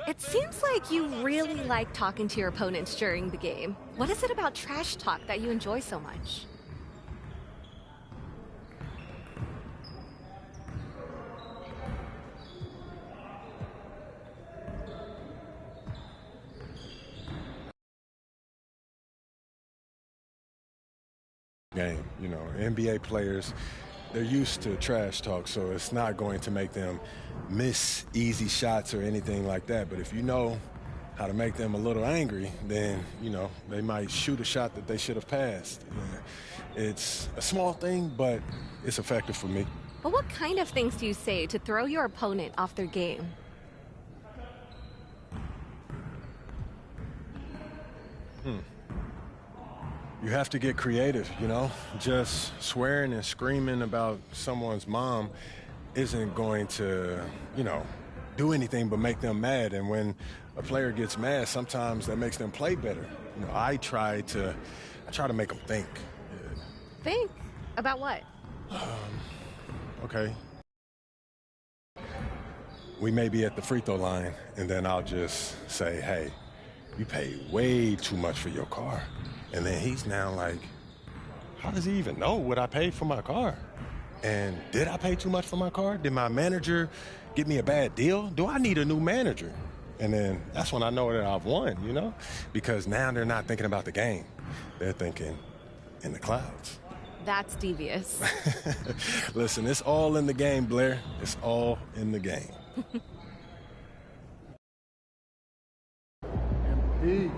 It seems like you really like talking to your opponents during the game. What is it about trash talk that you enjoy so much? Game. You know, NBA players, they're used to trash talk, so it's not going to make them miss easy shots or anything like that. But if you know how to make them a little angry, then, you know, they might shoot a shot that they should have passed. Yeah. It's a small thing, but it's effective for me. But what kind of things do you say to throw your opponent off their game? You have to get creative, you know? Just swearing and screaming about someone's mom isn't going to, you know, do anything but make them mad. And when a player gets mad, sometimes that makes them play better. You know, I try to make them think. Yeah. Think? About what? Okay. We may be at the free throw line, and then I'll just say, hey, you paid way too much for your car. And then he's now like, how does he even know what I paid for my car? And did I pay too much for my car? Did my manager give me a bad deal? Do I need a new manager? And then that's when I know that I've won, you know? Because now they're not thinking about the game. They're thinking in the clouds. That's devious. Listen, it's all in the game, Blair. It's all in the game. MP.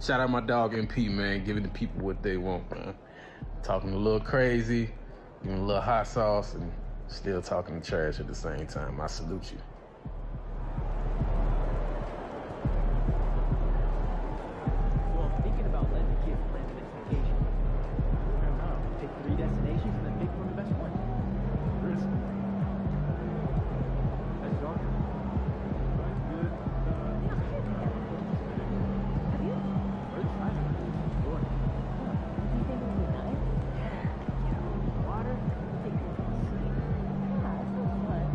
Shout out my dog MP, man, giving the people what they want, man. Talking a little crazy, giving a little hot sauce, and still talking trash at the same time. I salute you. Well, I'm thinking about letting the kids plan the next vacation. I don't know. Pick 3 destinations and then pick one of the best ones. Risk. That's dark. That's good. Yeah, I did that. Have you? Where's the size of it? Sure. Do you think it would be nice? You know, water, take it to sleep. Yeah, that sounds fun.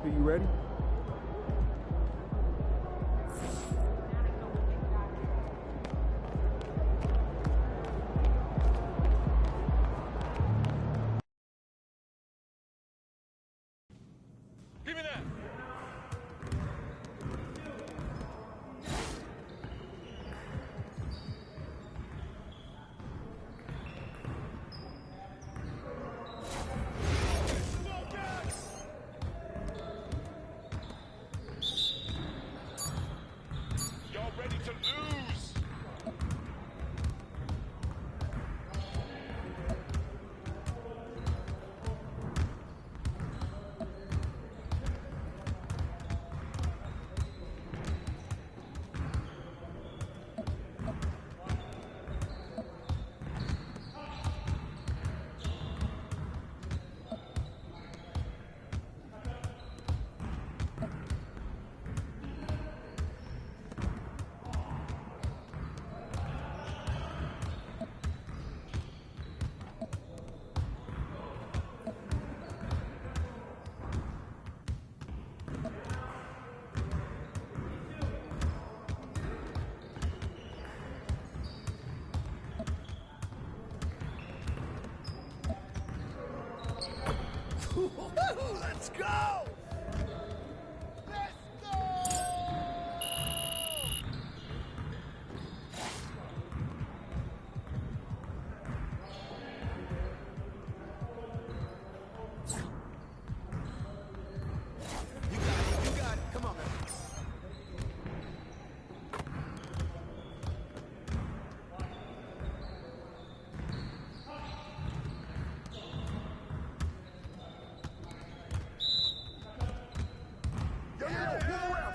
MP, you ready? Give me that. Y'all ready to lose? Let's go! You got it. Come on, man.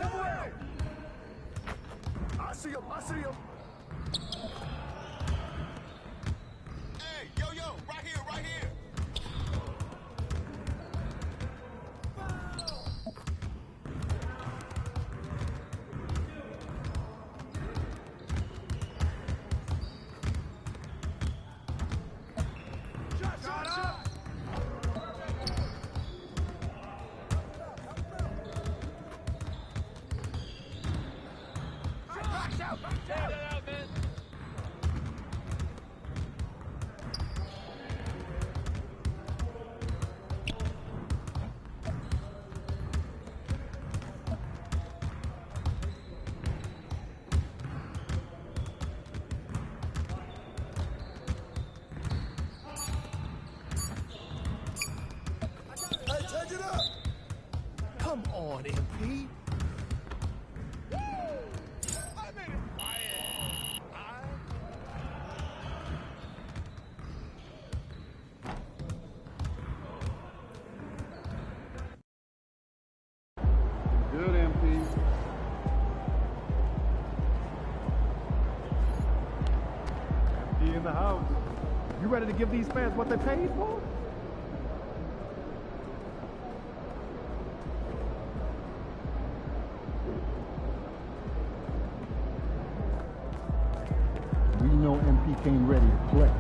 Move around. I see him. Hey, yo, right here. Shot. Back out, man. Hey, change it up. Come on, MP. Good, MP. MP in the house. You ready to give these fans what they paid for? We know MP came ready to play.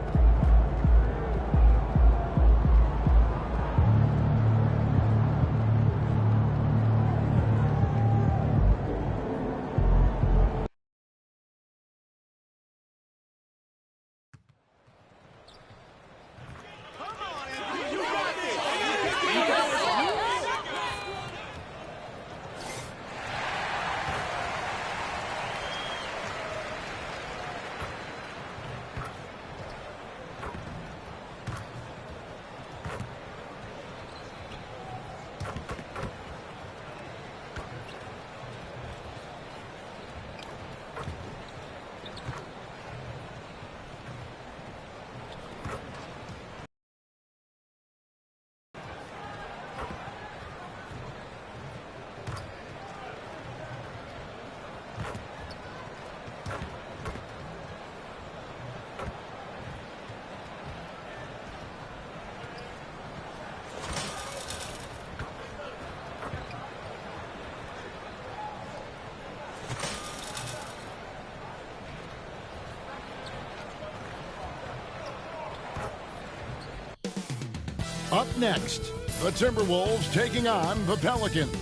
Up next, The Timberwolves taking on the Pelicans.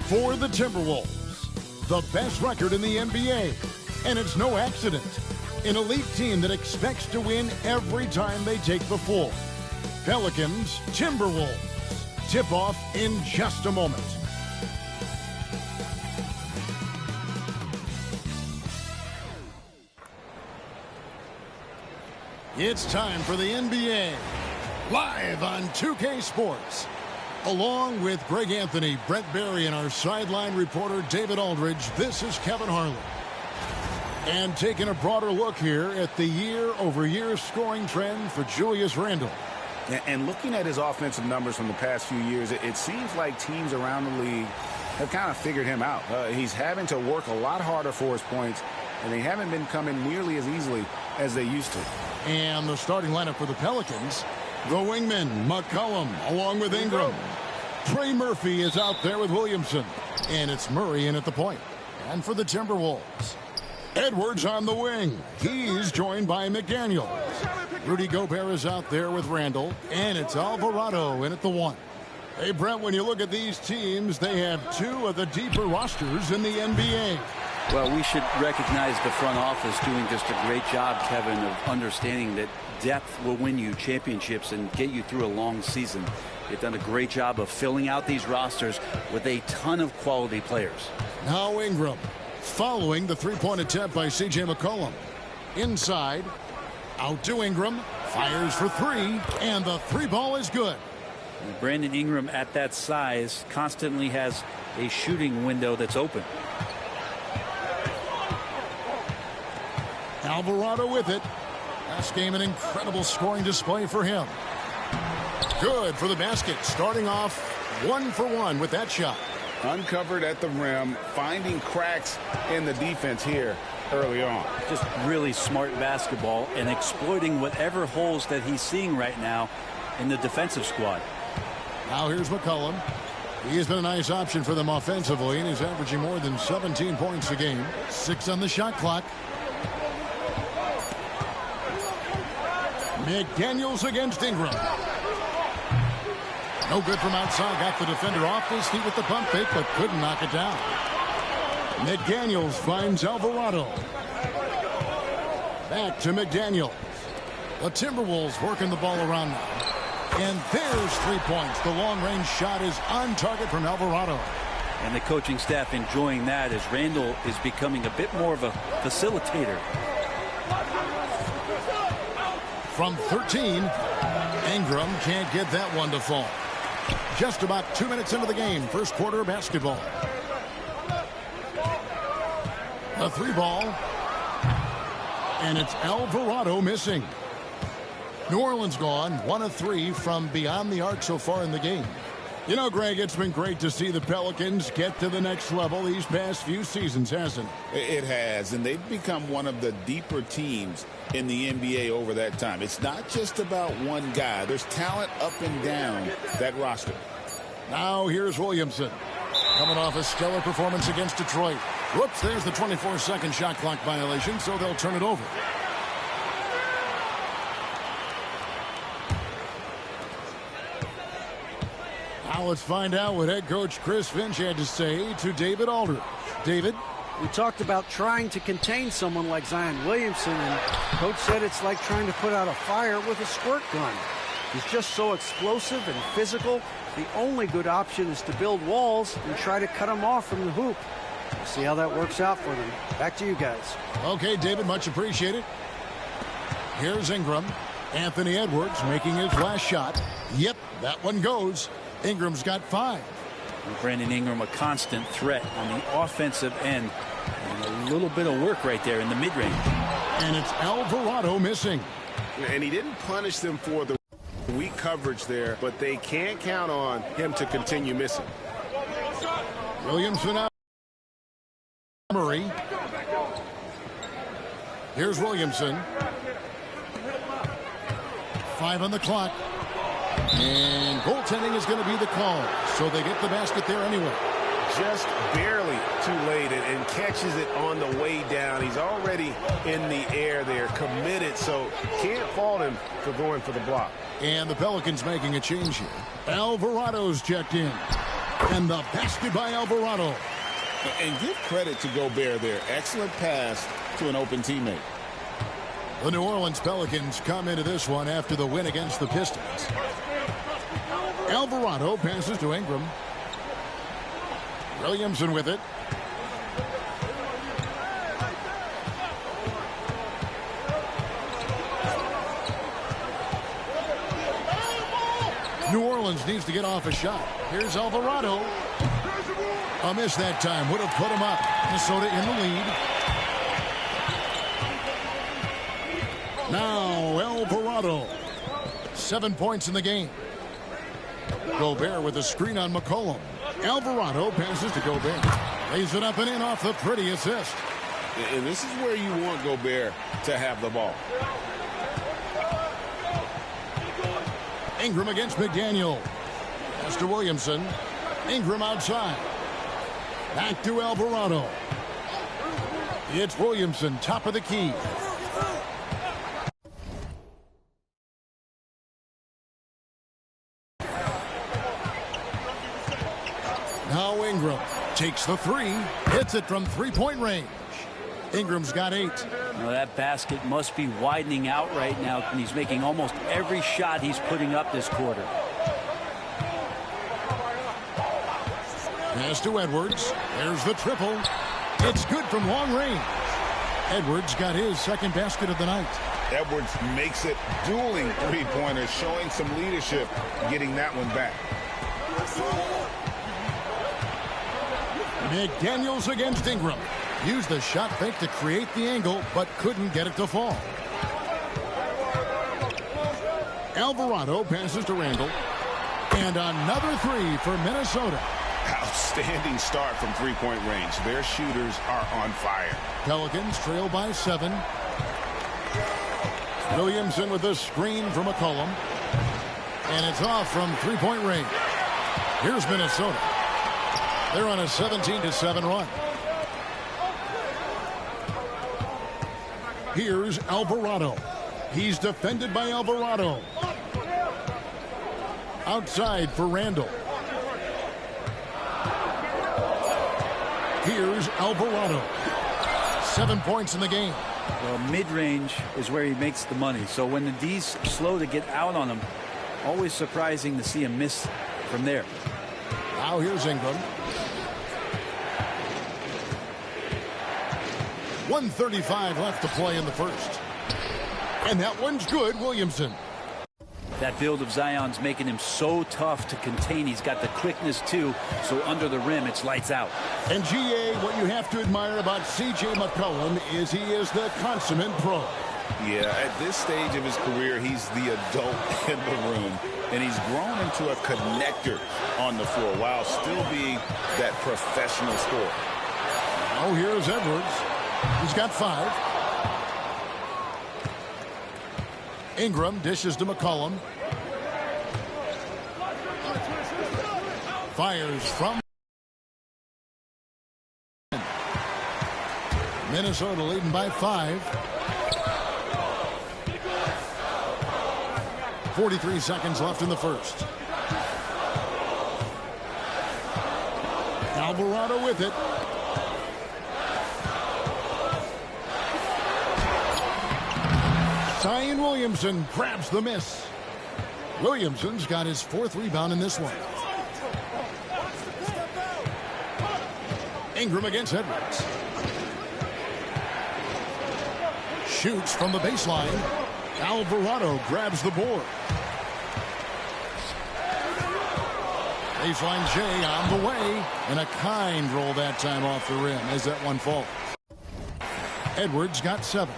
For the Timberwolves, the best record in the NBA. And it's no accident. An elite team that expects to win every time they take the floor. Pelicans, Timberwolves. Tip-off in just a moment. It's time for the NBA. Live on 2K Sports. Along with Greg Anthony, Brett Barry, and our sideline reporter David Aldridge, this is Kevin Harlan. And taking a broader look here at the year-over-year scoring trend for Julius Randle. And looking at his offensive numbers from the past few years, it seems like teams around the league have kind of figured him out. He's having to work a lot harder for his points, and they haven't been coming nearly as easily as they used to. And the starting lineup for the Pelicans, the wingman, McCollum, along with Ingram. Trey Murphy is out there with Williamson. And it's Murray in at the point. And for the Timberwolves, Edwards on the wing. He's joined by McDaniel. Rudy Gobert is out there with Randall. And it's Alvarado in at the one. Hey, Brent, when you look at these teams, they have two of the deeper rosters in the NBA. Well, we should recognize the front office doing just a great job, Kevin, of understanding that depth will win you championships and get you through a long season. They've done a great job of filling out these rosters with a ton of quality players. Now Ingram, following the three-point attempt by C.J. McCollum. Inside, out to Ingram, fires for three, and the three ball is good. And Brandon Ingram at that size constantly has a shooting window that's open. Alvarado with it. Last game, an incredible scoring display for him. Good for the basket. Starting off 1 for 1 with that shot. Uncovered at the rim, finding cracks in the defense here early on. Just really smart basketball and exploiting whatever holes that he's seeing right now in the defensive squad. Now here's McCollum. He has been a nice option for them offensively, and he's averaging more than 17 points a game. 6 on the shot clock. McDaniels against Ingram. No good from outside. Got the defender off his feet with the pump fake, but couldn't knock it down. McDaniels finds Alvarado. Back to McDaniels. The Timberwolves working the ball around now. And there's 3 points. The long-range shot is on target from Alvarado. And the coaching staff enjoying that as Randall is becoming a bit more of a facilitator. From 13, Ingram can't get that one to fall. Just about 2 minutes into the game, first quarter of basketball. The three ball. And it's Alvarado missing. New Orleans gone 1 of 3 from beyond the arc so far in the game. You know, Greg, it's been great to see the Pelicans get to the next level these past few seasons, hasn't it? It has, and they've become one of the deeper teams in the NBA over that time. It's not just about one guy. There's talent up and down that roster. Now here's Williamson. Coming off a stellar performance against Detroit. Whoops, there's the 24-second shot clock violation, so they'll turn it over. Now let's find out what head coach Chris Finch had to say to David Aldridge. David? We talked about trying to contain someone like Zion Williamson, and coach said it's like trying to put out a fire with a squirt gun. He's just so explosive and physical. The only good option is to build walls and try to cut him off from the hoop. We'll see how that works out for them. Back to you guys. Okay, David, much appreciated. Here's Ingram. Anthony Edwards making his last shot. Yep, that one goes. Ingram's got 5. Brandon Ingram, a constant threat on the offensive end. And a little bit of work right there in the mid-range. And it's Alvarado missing. And he didn't punish them for the weak coverage there, but they can't count on him to continue missing. Williamson out. Murray. Here's Williamson. 5 on the clock. And goaltending is going to be the call. So they get the basket there anyway. Just barely too late and catches it on the way down. He's already in the air there, committed, so can't fault him for going for the block. And the Pelicans making a change here. Alvarado's checked in. And the basket by Alvarado. And give credit to Gobert there. Excellent pass to an open teammate. The New Orleans Pelicans come into this one after the win against the Pistons. Alvarado passes to Ingram. Williamson with it. New Orleans needs to get off a shot. Here's Alvarado. A miss that time would have put him up. Minnesota in the lead. Now Alvarado. 7 points in the game. Gobert with a screen on McCollum. Alvarado passes to Gobert. Lays it up and in off the pretty assist. And this is where you want Gobert to have the ball. Ingram against McDaniel. Pass to Williamson. Ingram outside. Back to Alvarado. It's Williamson, top of the key. Now Ingram takes the three. Hits it from three-point range. Ingram's got 8. Now that basket must be widening out right now, and he's making almost every shot he's putting up this quarter. Pass to Edwards. There's the triple. It's good from long range. Edwards got his second basket of the night. Edwards makes it dueling three-pointers, showing some leadership, getting that one back. McDaniels against Ingram. Used the shot fake to create the angle, but couldn't get it to fall. Alvarado passes to Randall. And another three for Minnesota. Outstanding start from three-point range. Their shooters are on fire. Pelicans trail by 7. Williamson with a screen from McCollum. And it's off from three-point range. Here's Minnesota. They're on a 17-7 run. Here's Alvarado. He's defended by Alvarado. Outside for Randall. Here's Alvarado. 7 points in the game. Well, mid-range is where he makes the money. So when the D's slow to get out on him, always surprising to see him miss from there. Now here's Ingram. 1:35 left to play in the first. And that one's good, Williamson. That build of Zion's making him so tough to contain. He's got the quickness, too, so under the rim, it's lights out. And, G.A., what you have to admire about C.J. McCollum is he is the consummate pro. Yeah, at this stage of his career, he's the adult in the room, and he's grown into a connector on the floor while still being that professional scorer. Oh, here's Edwards. He's got 5. Ingram dishes to McCollum. Fires from Minnesota leading by 5. 43 seconds left in the first. Alvarado with it. Zion Williamson grabs the miss. Williamson's got his 4th rebound in this one. Ingram against Edwards. Shoots from the baseline. Alvarado grabs the board. Baseline J on the way. And a kind roll that time off the rim as that one falls. Edwards got 7.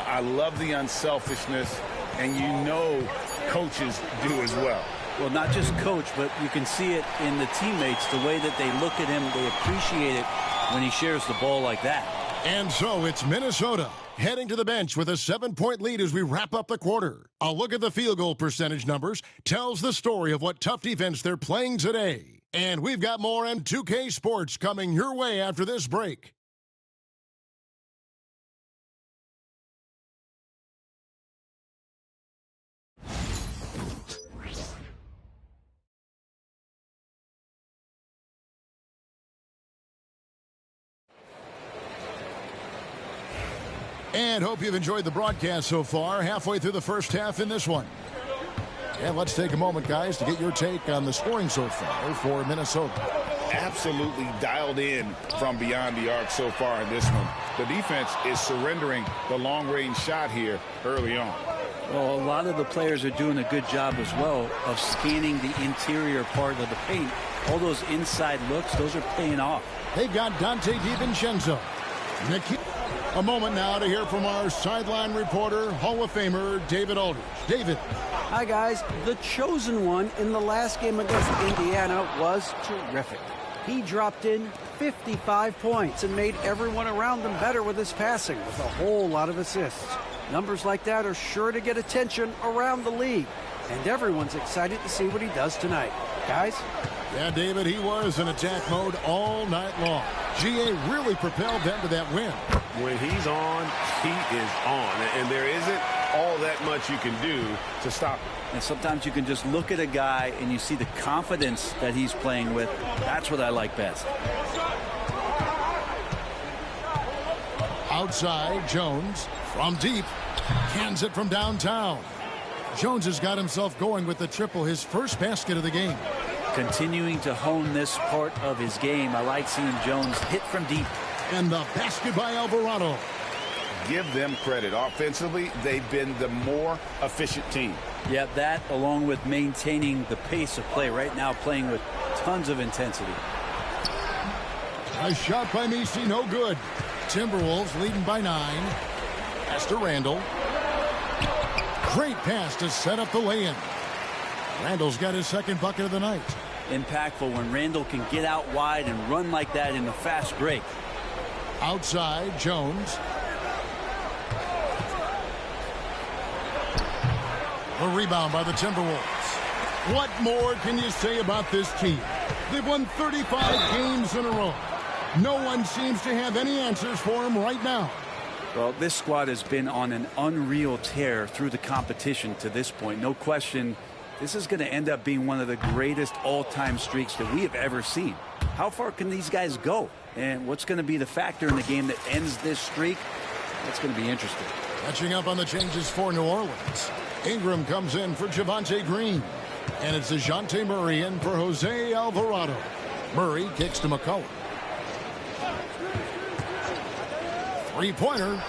I love the unselfishness, and you know coaches do as well. Well, not just coach, but you can see it in the teammates, the way that they look at him. They appreciate it when he shares the ball like that. And so it's Minnesota heading to the bench with a 7-point lead as we wrap up the quarter. A look at the field goal percentage numbers tells the story of what tough defense they're playing today. And we've got more M2K Sports coming your way after this break. And hope you've enjoyed the broadcast so far. Halfway through the first half in this one. And let's take a moment, guys, to get your take on the scoring so far for Minnesota. Absolutely dialed in from beyond the arc so far in this one. The defense is surrendering the long-range shot here early on. Well, a lot of the players are doing a good job as well of scanning the interior part of the paint. All those inside looks, those are paying off. They've got Dante DiVincenzo. A moment now to hear from our sideline reporter, Hall of Famer David Aldridge. David. Hi, guys. The chosen one in the last game against Indiana was terrific. He dropped in 55 points and made everyone around him better with his passing with a whole lot of assists. Numbers like that are sure to get attention around the league, and everyone's excited to see what he does tonight. Guys? Yeah, David, he was in attack mode all night long. GA really propelled them to that win. When he's on, he is on. And there isn't all that much you can do to stop him. And sometimes you can just look at a guy and you see the confidence that he's playing with. That's what I like best. Outside, Jones from deep. Cans it from downtown. Jones has got himself going with the triple, his first basket of the game. Continuing to hone this part of his game. I like seeing Jones hit from deep. And the basket by Alvarado. Give them credit. Offensively, they've been the more efficient team. Yeah, that along with maintaining the pace of play right now, playing with tons of intensity. A shot by Messi, no good. Timberwolves leading by 9. Pass to Randall. Great pass to set up the lay-in. Randall's got his second bucket of the night. Impactful when Randall can get out wide and run like that in a fast break. Outside, Jones. A rebound by the Timberwolves. What more can you say about this team? They've won 35 games in a row. No one seems to have any answers for them right now. Well, this squad has been on an unreal tear through the competition to this point. No question, this is going to end up being one of the greatest all-time streaks that we have ever seen. How far can these guys go? And what's going to be the factor in the game that ends this streak? That's going to be interesting. Catching up on the changes for New Orleans. Ingram comes in for Javonte Green. And it's DeJounte Murray in for Jose Alvarado. Murray kicks to McCollum. Three-pointer.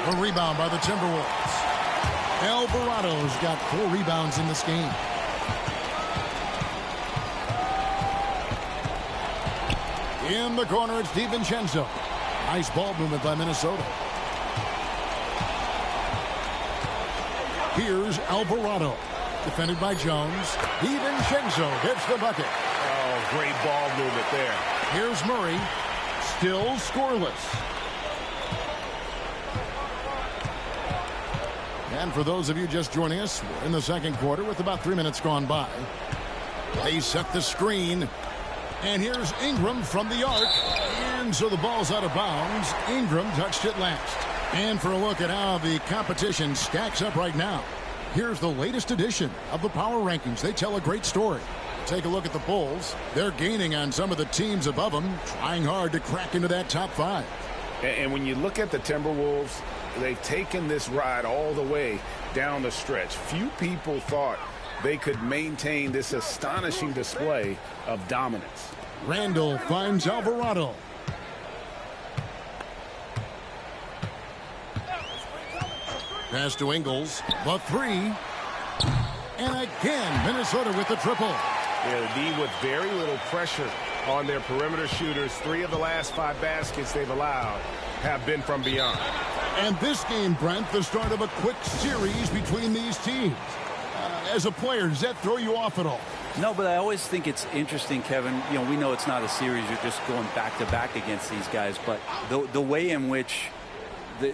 A rebound by the Timberwolves. Alvarado's got 4 rebounds in this game. In the corner, it's DiVincenzo. Nice ball movement by Minnesota. Here's Alvarado. Defended by Jones. DiVincenzo gets the bucket. Oh, great ball movement there. Here's Murray. Still scoreless. And for those of you just joining us, we're in the second quarter with about 3 minutes gone by. They set the screen. And here's Ingram from the arc. And so the ball's out of bounds. Ingram touched it last. And for a look at how the competition stacks up right now, here's the latest edition of the Power Rankings. They tell a great story. Take a look at the Bulls. They're gaining on some of the teams above them, trying hard to crack into that top 5. And when you look at the Timberwolves, they've taken this ride all the way down the stretch. Few people thought they could maintain this astonishing display of dominance. Randall finds Alvarado. Pass to Ingles. The 3. And again, Minnesota with the triple. Yeah, the D with very little pressure on their perimeter shooters. 3 of the last 5 baskets they've allowed have been from beyond. And this game, Brent, the start of a quick series between these teams. As a player, does that throw you off at all? No, but I always think it's interesting, Kevin. You know, we know it's not a series. You're just going back-to-back against these guys. But the way in which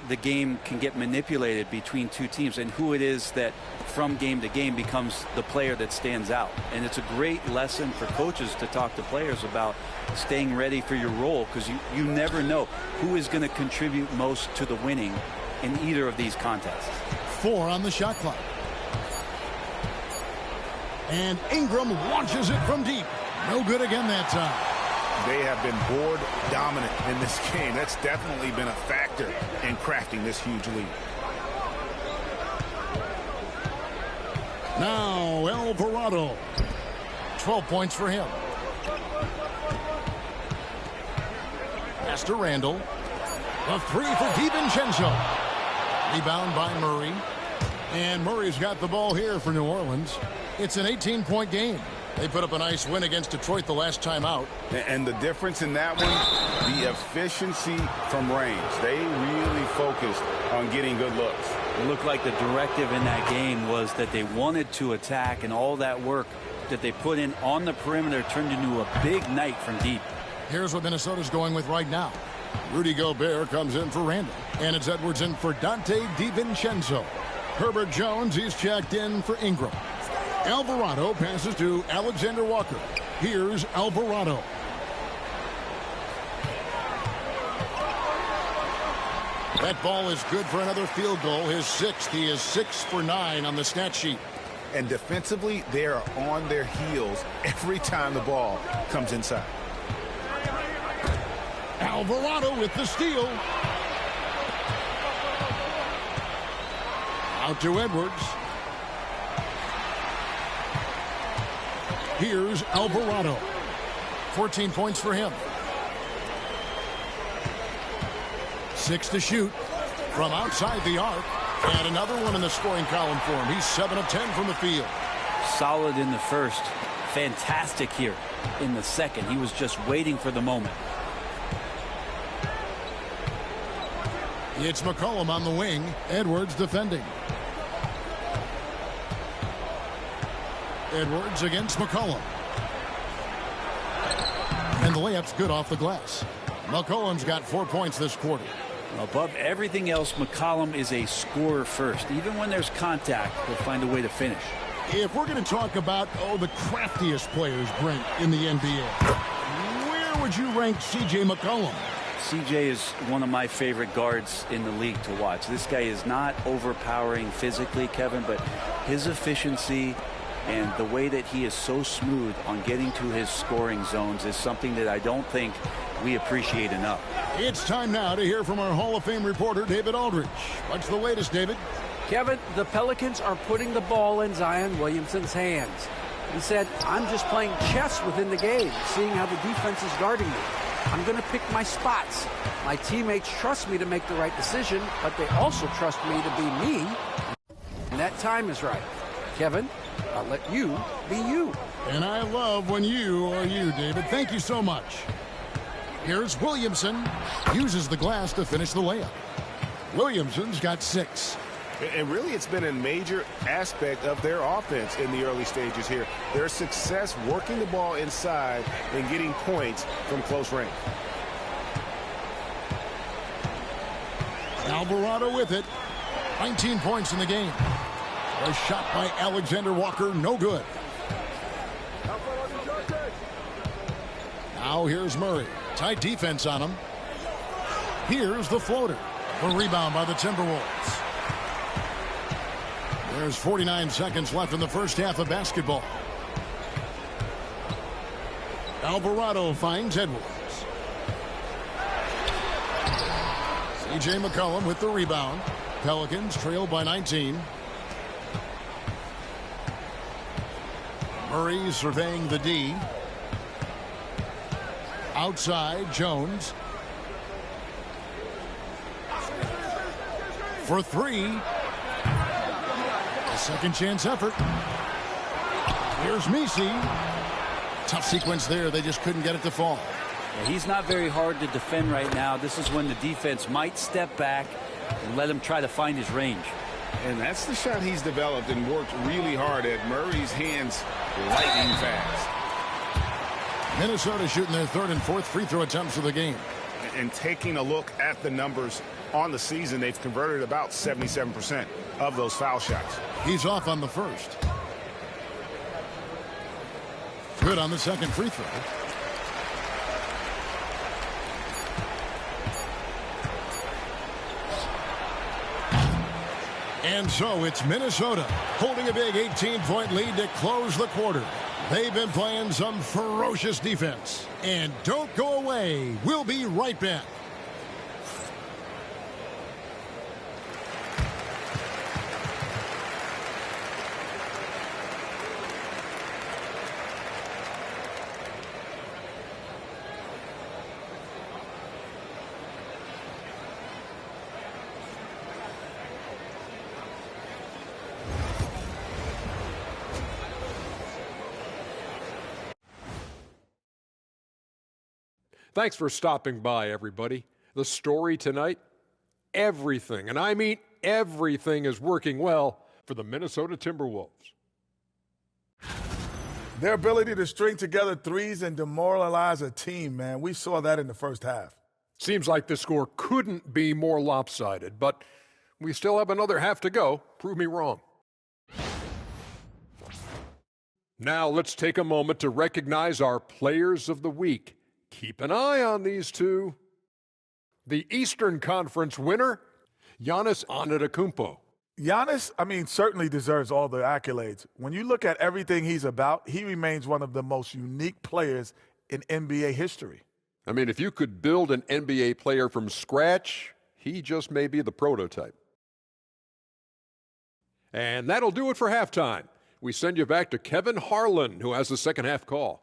the game can get manipulated between two teams and who it is that from game to game becomes the player that stands out. And it's a great lesson for coaches to talk to players about staying ready for your role, because you never know who is going to contribute most to the winning in either of these contests. 4 on the shot clock. And Ingram launches it from deep. No good again that time. they have been board dominant in this game. That's definitely been a factor in crafting this huge lead. Now Alvarado. 12 points for him. Pass to Randall. A three for DiVincenzo. Rebound by Murray. And Murray's got the ball here for New Orleans. It's an 18-point game. They put up a nice win against Detroit the last time out. And the difference in that one, the efficiency from range. They really focused on getting good looks. It looked like the directive in that game was that they wanted to attack, and all that work that they put in on the perimeter turned into a big night from deep. Here's what Minnesota's going with right now. Rudy Gobert comes in for Randall. And it's Edwards in for Dante DiVincenzo. Herbert Jones, he's checked in for Ingram. Alvarado passes to Alexander Walker. Here's Alvarado. That ball is good for another field goal, his sixth. He is 6 for 9 on the stat sheet. And defensively, they are on their heels every time the ball comes inside. Alvarado with the steal. Out to Edwards. Here's Alvarado. 14 points for him. 6 to shoot from outside the arc. And another one in the scoring column for him. He's 7 of 10 from the field. Solid in the first. Fantastic here in the second. He was just waiting for the moment. It's McCollum on the wing. Edwards defending. Edwards against McCollum. And the layup's good off the glass. McCollum's got 4 points this quarter. Above everything else, McCollum is a scorer first. Even when there's contact, he'll find a way to finish. If we're going to talk about, the craftiest players, Brent, in the NBA, where would you rank C.J. McCollum? C.J. is one of my favorite guards in the league to watch. This guy is not overpowering physically, Kevin, but his efficiency and the way that he is so smooth on getting to his scoring zones is something that I don't think we appreciate enough. It's time now to hear from our Hall of Fame reporter, David Aldridge. What's the latest, David? Kevin, the Pelicans are putting the ball in Zion Williamson's hands. He said, I'm just playing chess within the game, seeing how the defense is guarding me. I'm going to pick my spots. My teammates trust me to make the right decision, but they also trust me to be me. And that time is right. Kevin, I'll let you be you. And I love when you are you, David. Thank you so much. Here's Williamson. Uses the glass to finish the layup. Williamson's got 6. And really, it's been a major aspect of their offense in the early stages here. Their success working the ball inside and getting points from close range. Alvarado with it. 19 points in the game. A shot by Alexander Walker, no good. Now here's Murray. Tight defense on him. Here's the floater. A rebound by the Timberwolves. There's 49 seconds left in the first half of basketball. Alvarado finds Edwards. C.J. McCollum with the rebound. Pelicans trail by 19. Murray surveying the D. Outside, Jones. For 3. A second chance effort. Here's Messi. Tough sequence there. They just couldn't get it to fall. Yeah, he's not very hard to defend right now. This is when the defense might step back and let him try to find his range. And that's the shot he's developed and worked really hard at. Murray's hands lightning fast. Minnesota shooting their 3rd and 4th free throw attempts of the game. And taking a look at the numbers on the season, they've converted about 77% of those foul shots. He's off on the first. Good on the second free throw. And so it's Minnesota holding a big 18-point lead to close the quarter. They've been playing some ferocious defense. And don't go away. We'll be right back. Thanks for stopping by, everybody. The story tonight, everything, and I mean everything, is working well for the Minnesota Timberwolves. Their ability to string together threes and demoralize a team, man. We saw that in the first half. Seems like the score couldn't be more lopsided, but we still have another half to go. Prove me wrong. Now let's take a moment to recognize our players of the week. Keep an eye on these two. The Eastern Conference winner, Giannis Antetokounmpo. Giannis, certainly deserves all the accolades. When you look at everything he's about, he remains one of the most unique players in NBA history. If you could build an NBA player from scratch, he just may be the prototype. And that'll do it for halftime. We send you back to Kevin Harlan, who has the second half call.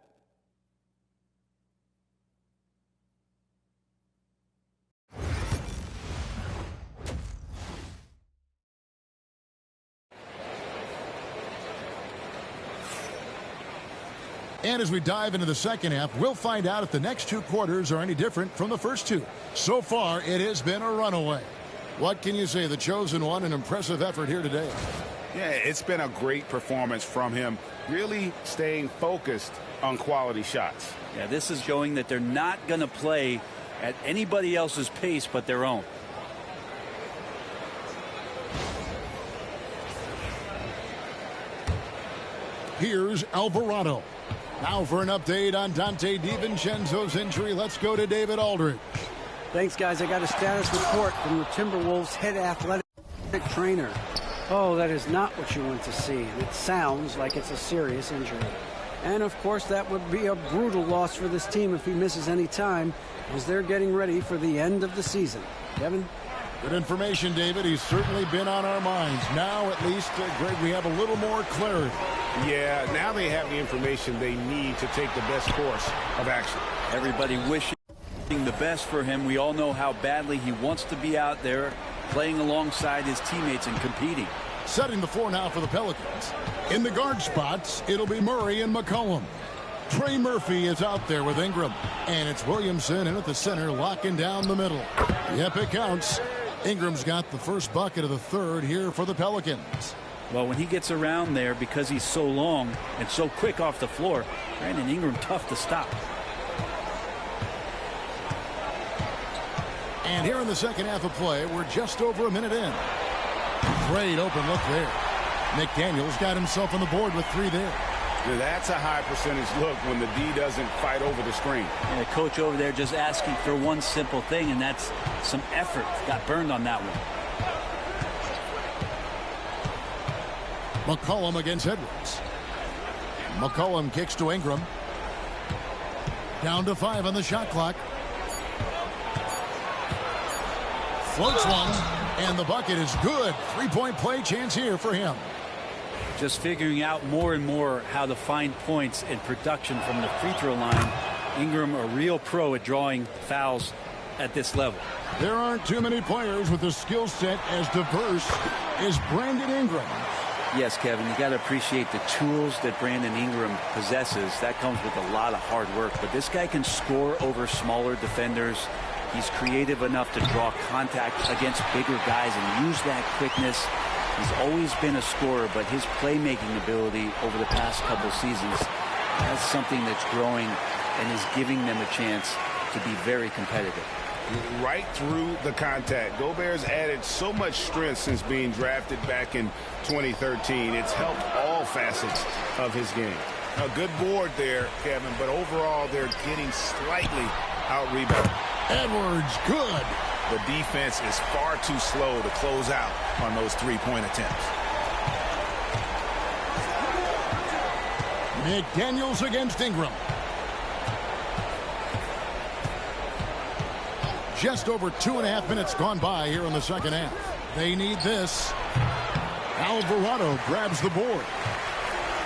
And as we dive into the second half, we'll find out if the next two quarters are any different from the first two. So far, it has been a runaway. What can you say? The chosen one, an impressive effort here today. Yeah, it's been a great performance from him, really staying focused on quality shots. Yeah, this is showing that they're not going to play at anybody else's pace but their own. Here's Alvarado. Now for an update on Dante DiVincenzo's injury, let's go to David Aldridge. Thanks, guys. I got a status report from the Timberwolves head athletic trainer. Oh, that is not what you want to see. And it sounds like it's a serious injury. And, of course, that would be a brutal loss for this team if he misses any time, as they're getting ready for the end of the season. Kevin? Good information, David. He's certainly been on our minds. Now, at least, Greg, we have a little more clarity. Yeah, now they have the information they need to take the best course of action. Everybody wishing the best for him. We all know how badly he wants to be out there playing alongside his teammates and competing. Setting the floor now for the Pelicans. In the guard spots, it'll be Murray and McCollum. Trey Murphy is out there with Ingram. And it's Williamson in at the center, locking down the middle. Yep, it counts. Ingram's got the first bucket of the third here for the Pelicans. Well, when he gets around there, because he's so long and so quick off the floor, Brandon Ingram tough to stop. And here in the second half of play, we're just over a minute in. Great open look there. McDaniels got himself on the board with three there. That's a high percentage look when the D doesn't fight over the screen. And the coach over there just asking for one simple thing, and that's some effort. Got burned on that one. McCollum against Edwards. McCollum kicks to Ingram. Down to 5 on the shot clock. Floats one, and the bucket is good. Three-point play chance here for him. Just figuring out more and more how to find points and production from the free throw line. Ingram, a real pro at drawing fouls at this level. There aren't too many players with a skill set as diverse as Brandon Ingram. Yes, Kevin, you got to appreciate the tools that Brandon Ingram possesses. That comes with a lot of hard work. But this guy can score over smaller defenders. He's creative enough to draw contact against bigger guys and use that quickness. He's always been a scorer, but his playmaking ability over the past couple seasons, that's something that's growing and is giving them a chance to be very competitive. Right through the contact. Gobert's added so much strength since being drafted back in 2013. It's helped all facets of his game. A good board there, Kevin, but overall they're getting slightly out-rebounded. Edwards, good. The defense is far too slow to close out on those three-point attempts. McDaniels against Ingram. Just over 2.5 minutes gone by here in the second half. They need this. Alvarado grabs the board.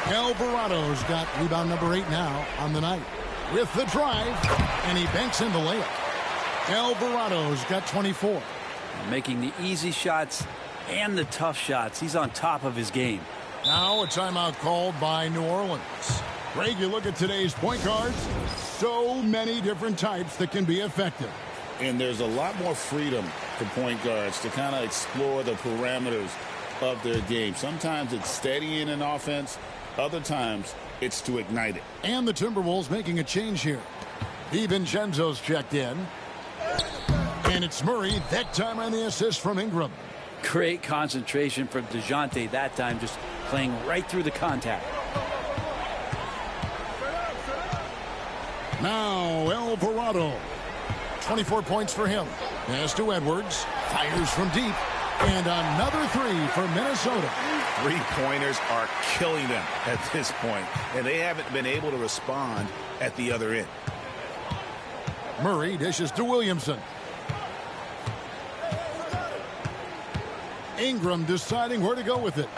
Alvarado's got rebound number 8 now on the night. With the drive, and he banks in the layup. Alvarado's got 24. Making the easy shots and the tough shots. He's on top of his game. Now a timeout called by New Orleans. Greg, you look at today's point guards, so many different types that can be effective. And there's a lot more freedom for point guards to kind of explore the parameters of their game. Sometimes it's steadying an offense. Other times it's to ignite it. And the Timberwolves making a change here. DiVincenzo's checked in. And it's Murray, that time on the assist from Ingram. Great concentration from DeJounte that time, just playing right through the contact. Now Alvarado. 24 points for him. Pass to Edwards. Fires from deep. And another 3 for Minnesota. Three-pointers are killing them at this point, and they haven't been able to respond at the other end. Murray dishes to Williamson. Ingram deciding where to go with it.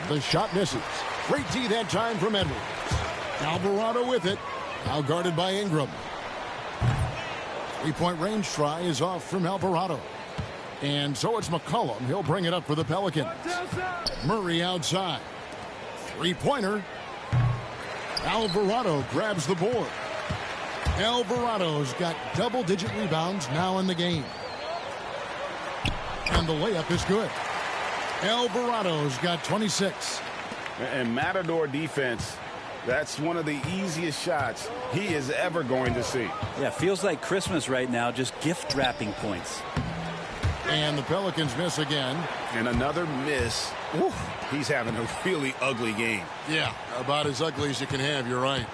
The shot misses. Great D that time from Edwards. Alvarado with it. Now guarded by Ingram. Three-point range try is off from Alvarado. And so it's McCollum. He'll bring it up for the Pelicans. Murray outside. Three-pointer. Alvarado grabs the board. Alvarado's got double-digit rebounds now in the game. And the layup is good. Alvarado's got 26. And Matador defense, that's one of the easiest shots he is ever going to see. Yeah, feels like Christmas right now, just gift wrapping points. And the Pelicans miss again. And another miss. Oof, he's having a really ugly game. Yeah, about as ugly as you can have, you're right.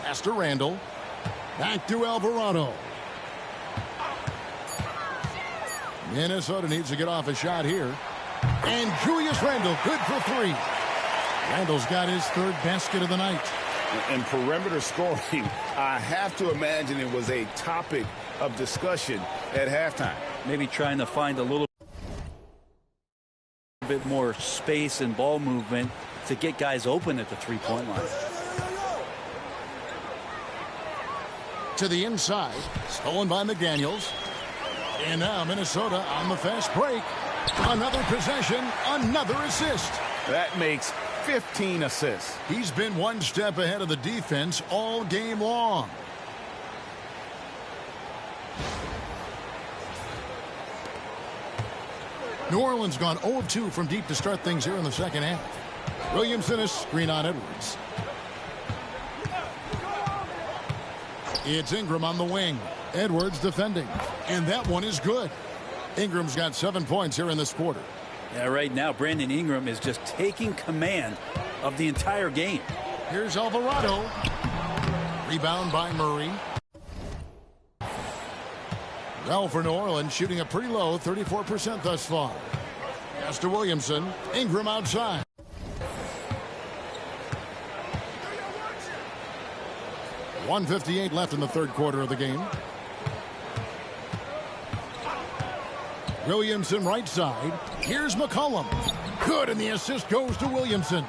Pass to Randall. Back to Alvarado. Minnesota needs to get off a shot here. And Julius Randle, good for 3. Randall's got his 3rd basket of the night. And perimeter scoring, I have to imagine it was a topic of discussion at halftime. Maybe trying to find a little bit more space and ball movement to get guys open at the three-point line. To the inside, stolen by McDaniels. And now Minnesota on the fast break. Another possession, another assist. That makes 15 assists. He's been one step ahead of the defense all game long. New Orleans gone 0 of 2 from deep to start things here in the second half. Williamson is screen on Edwards. It's Ingram on the wing. Edwards defending. And that one is good. Ingram's got 7 points here in this quarter. Yeah, right now, Brandon Ingram is just taking command of the entire game. Here's Alvarado. Rebound by Murray. Well, for New Orleans, shooting a pretty low 34% thus far. Pass to Williamson. Ingram outside. .158 left in the third quarter of the game. Williamson right side. Here's McCollum. Good, and the assist goes to Williamson.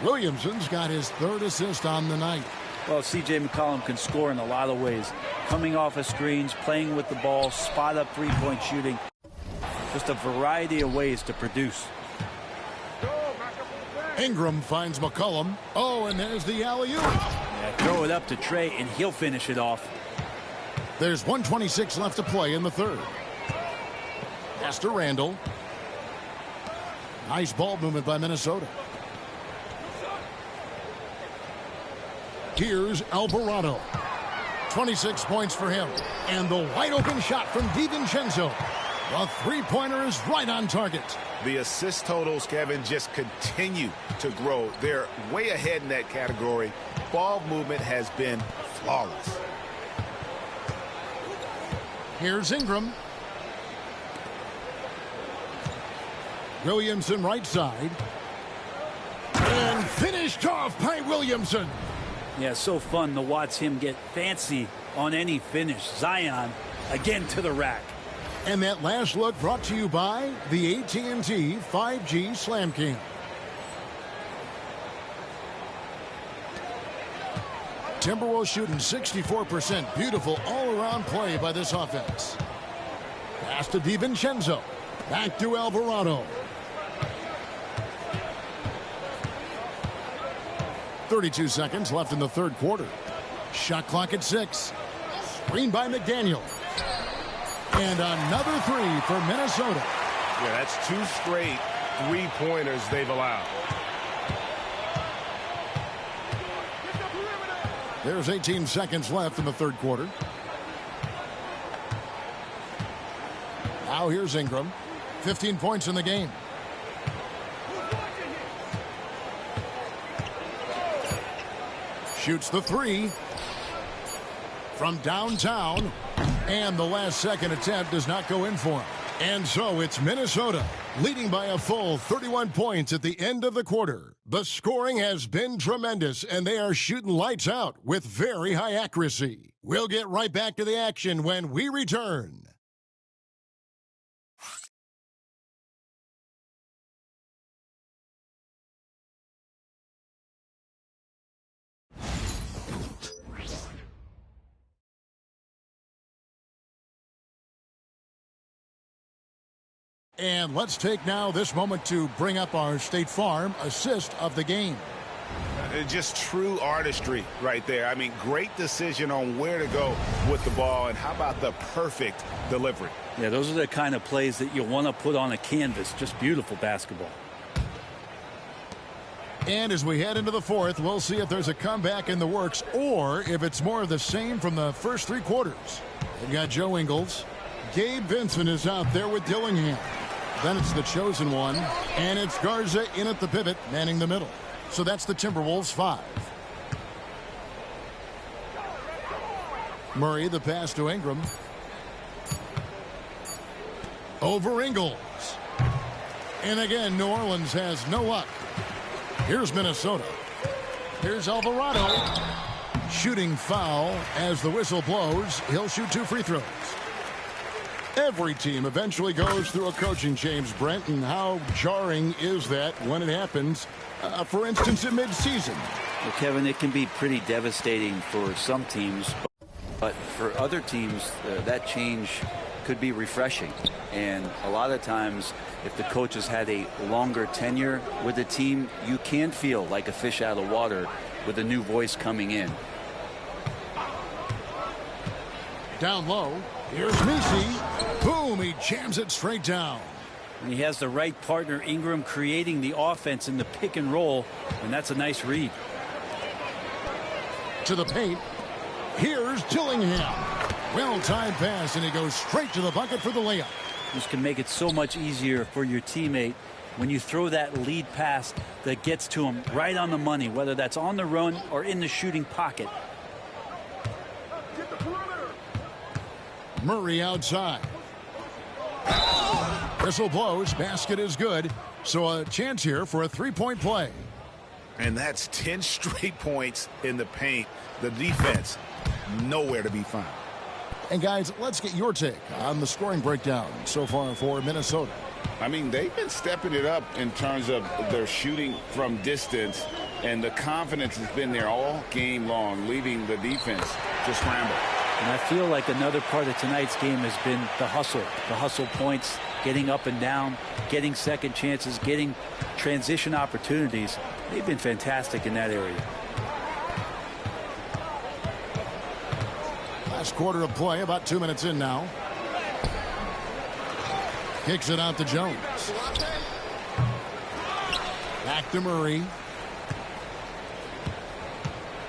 Williamson's got his 3rd assist on the night. Well, C.J. McCollum can score in a lot of ways. Coming off of screens, playing with the ball, spot up three-point shooting. Just a variety of ways to produce. Ingram finds McCollum. Oh, and there's the alley-oop. Yeah, throw it up to Trey, and he'll finish it off. There's 1:26 left to play in the third. Pass to Randall. Nice ball movement by Minnesota. Here's Alvarado. 26 points for him. And the wide open shot from DiVincenzo. The three-pointer is right on target. The assist totals, Kevin, just continue to grow. They're way ahead in that category. Ball movement has been flawless. Here's Ingram. Williamson right side. And finished off by Williamson. Yeah, so fun to watch him get fancy on any finish. Zion again to the rack. And that last look brought to you by the AT&T 5G Slam Cam. Timberwolves shooting 64%. Beautiful all-around play by this offense. Pass to DiVincenzo. Back to Alvarado. 32 seconds left in the third quarter. Shot clock at 6. Screen by McDaniel. And another three for Minnesota. Yeah, that's 2 straight three-pointers they've allowed. There's 18 seconds left in the third quarter. Now here's Ingram. 15 points in the game. Shoots the three from downtown, and the last second attempt does not go in for him. And so it's Minnesota leading by a full 31 points at the end of the quarter. The scoring has been tremendous, and they are shooting lights out with very high accuracy. We'll get right back to the action when we return. And let's take now this moment to bring up our State Farm assist of the game. Just true artistry right there. I mean, great decision on where to go with the ball, and how about the perfect delivery? Yeah, those are the kind of plays that you want to put on a canvas. Just beautiful basketball. And as we head into the fourth, we'll see if there's a comeback in the works or if it's more of the same from the first three quarters. We've got Joe Ingles. Gabe Vincent is out there with Dillingham. Then it's the chosen one, and it's Garza in at the pivot, manning the middle. So that's the Timberwolves 5. Murray, the pass to Ingram. Over Ingles. And again, New Orleans has no luck. Here's Minnesota. Here's Alvarado. Shooting foul as the whistle blows. He'll shoot 2 free throws. Every team eventually goes through a coaching change, Brent, and how jarring is that when it happens, for instance, in midseason? Well, Kevin, it can be pretty devastating for some teams, but for other teams, that change could be refreshing. And a lot of times, if the coach has had a longer tenure with the team, you can feel like a fish out of water with a new voice coming in. Down low, here's Misi. Boom, he jams it straight down. And he has the right partner, Ingram, creating the offense in the pick and roll, and that's a nice read. To the paint, here's Dillingham. Well-timed pass, and he goes straight to the bucket for the layup. This can make it so much easier for your teammate when you throw that lead pass that gets to him right on the money, whether that's on the run or in the shooting pocket. Murray outside. Whistle blows. Basket is good. So a chance here for a three-point play. And that's 10 straight points in the paint. The defense, nowhere to be found. And guys, let's get your take on the scoring breakdown so far for Minnesota. I mean, they've been stepping it up in terms of their shooting from distance, and the confidence has been there all game long, leaving the defense to scramble. And I feel like another part of tonight's game has been the hustle points, getting up and down, getting second chances, getting transition opportunities. They've been fantastic in that area. Last quarter of play, about 2 minutes in now. Kicks it out to Jones. Back to Murray.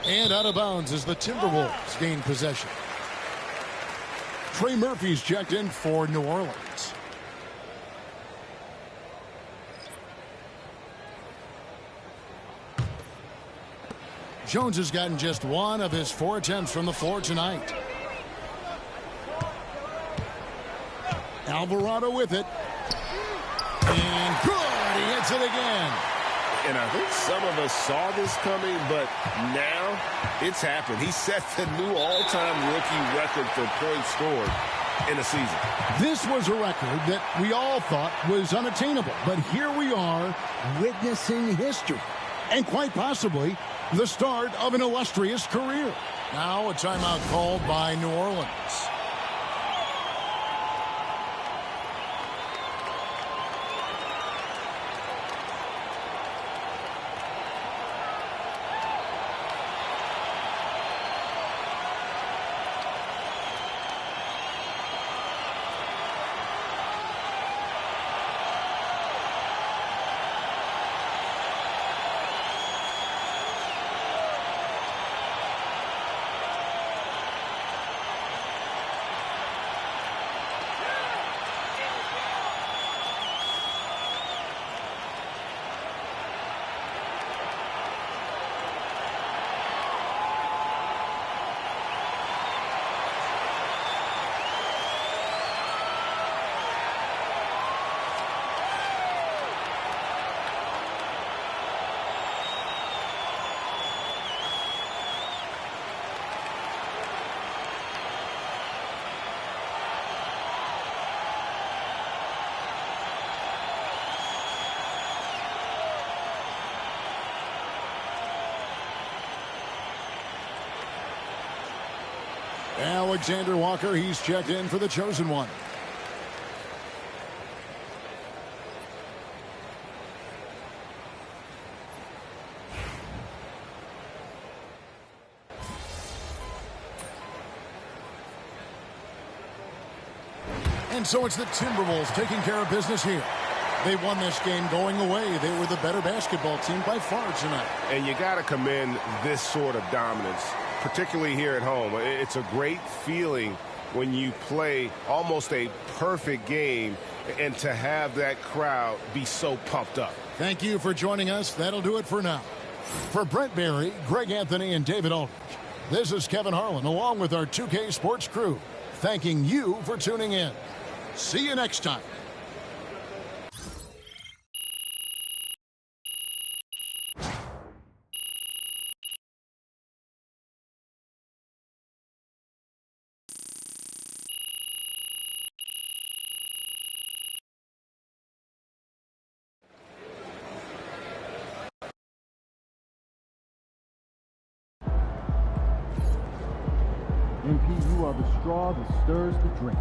And out of bounds as the Timberwolves gain possession. Trey Murphy's checked in for New Orleans. Jones has gotten just 1 of his 4 attempts from the floor tonight. Alvarado with it. And good. He hits it again. And I think some of us saw this coming, but now it's happened. He set the new all-time rookie record for points scored in a season. This was a record that we all thought was unattainable, but here we are witnessing history and quite possibly the start of an illustrious career. Now a timeout called by New Orleans. Alexander Walker, he's checked in for the chosen one. And so it's the Timberwolves taking care of business here. They won this game going away. They were the better basketball team by far tonight. And you got to commend this sort of dominance, particularly here at home. It's a great feeling when you play almost a perfect game and to have that crowd be so pumped up. Thank you for joining us. That'll do it for now. For Brent Barry, Greg Anthony, and David Aldrich, this is Kevin Harlan along with our 2K Sports crew, thanking you for tuning in. See you next time. MP, you are the straw that stirs the drink.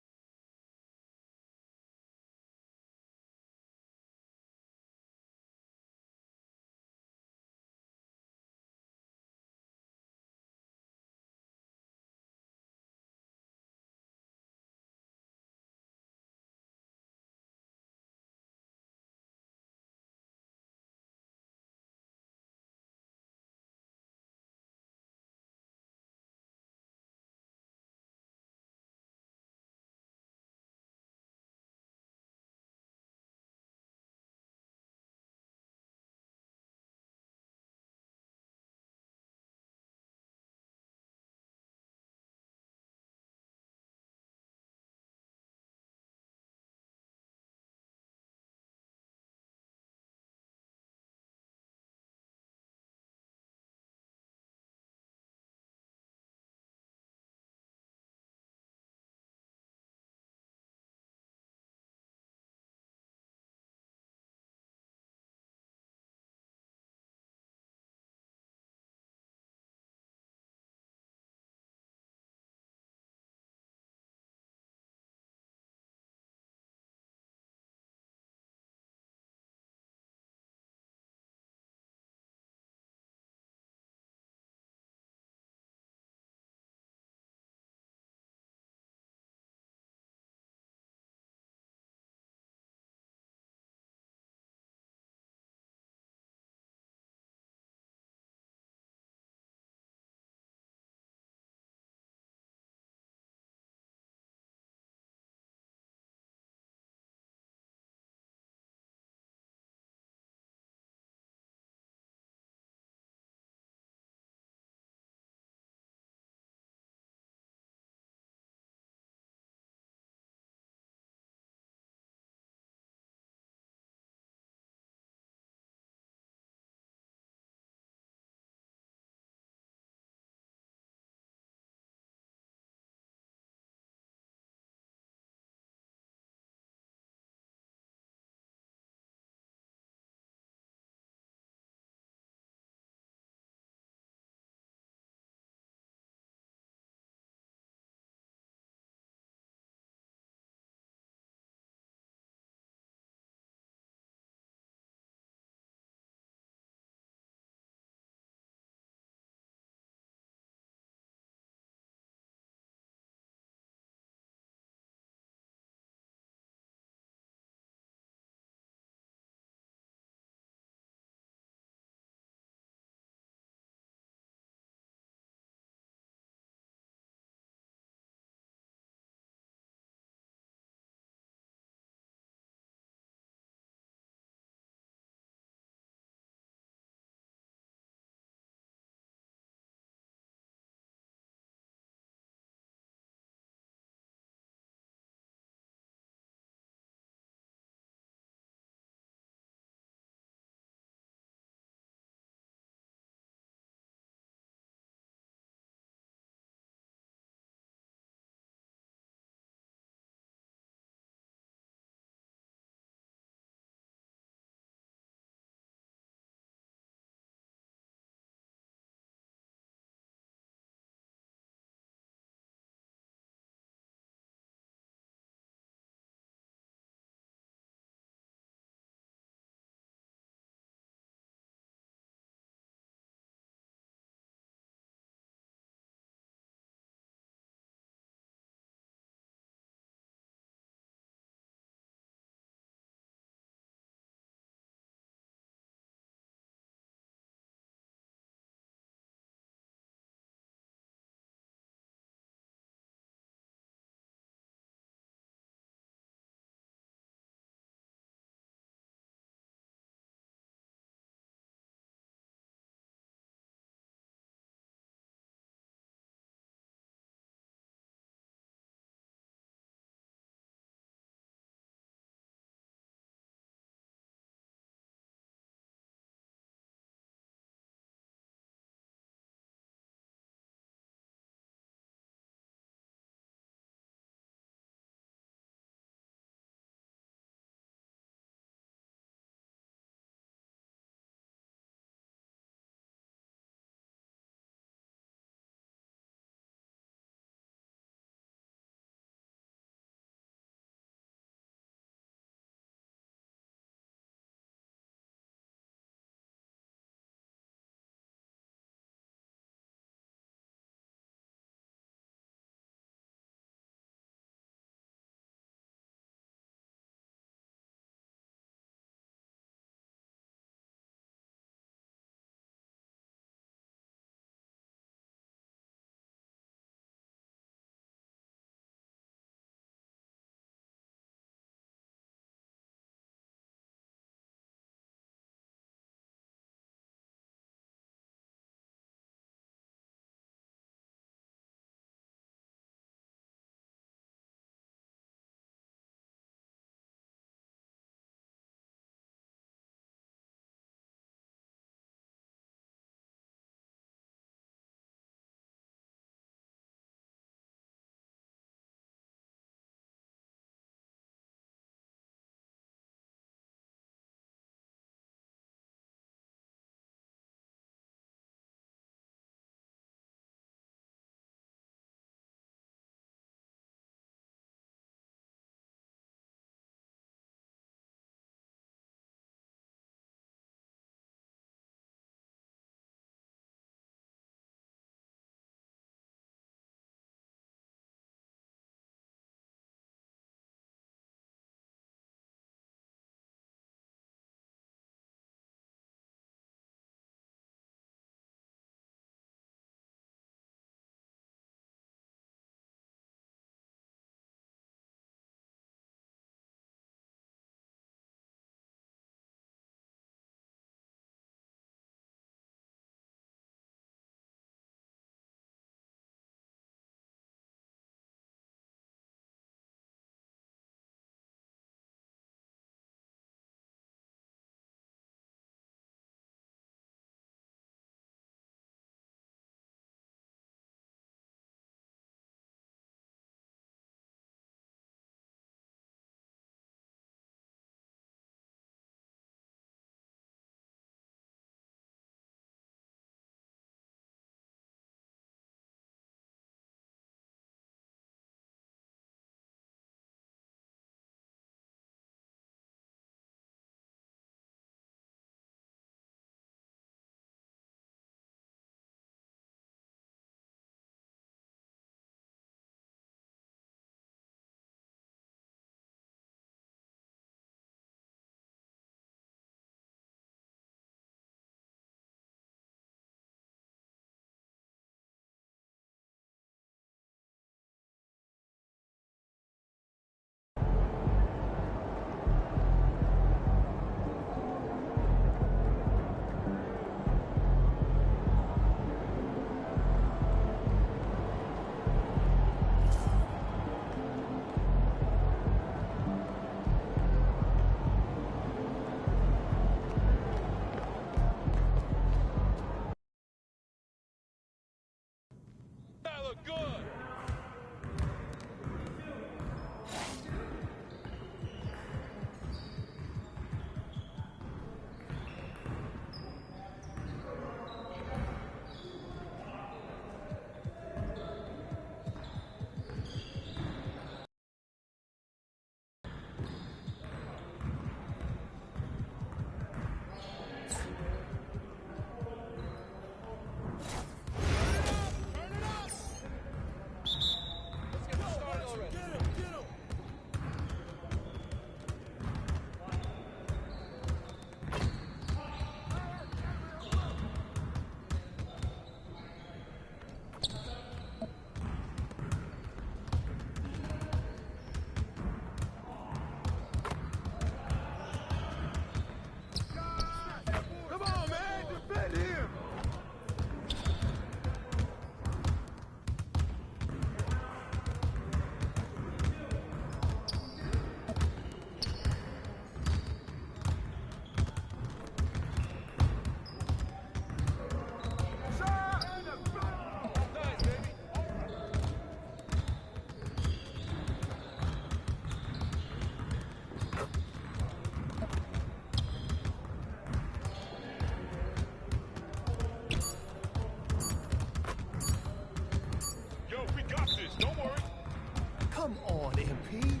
Come on, MP.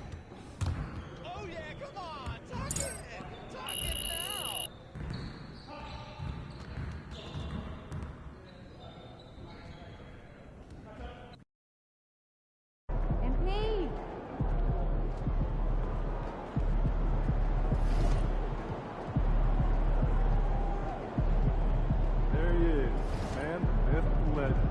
Oh yeah, come on, talk it now. MP. There he is, man, the myth, the legend.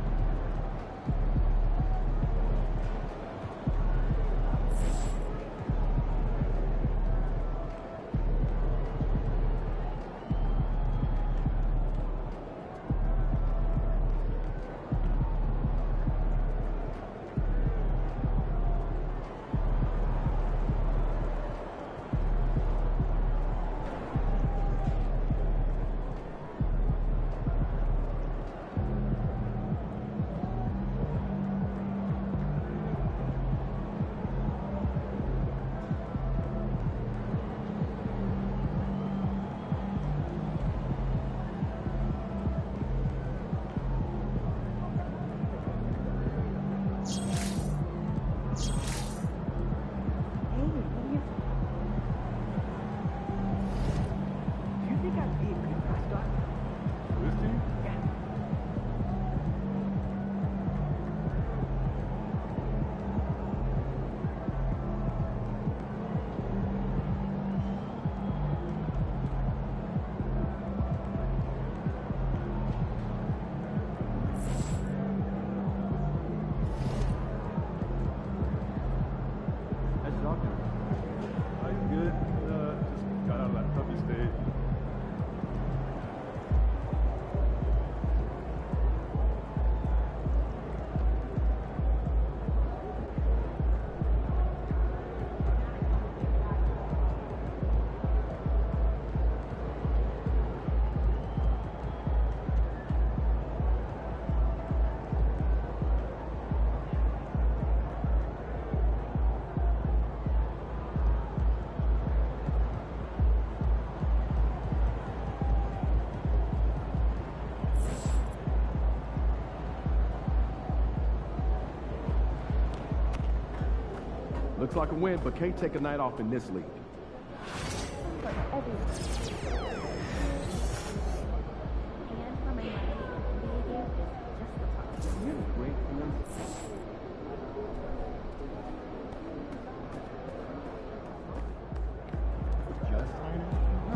Looks like a win, but can't take a night off in this league.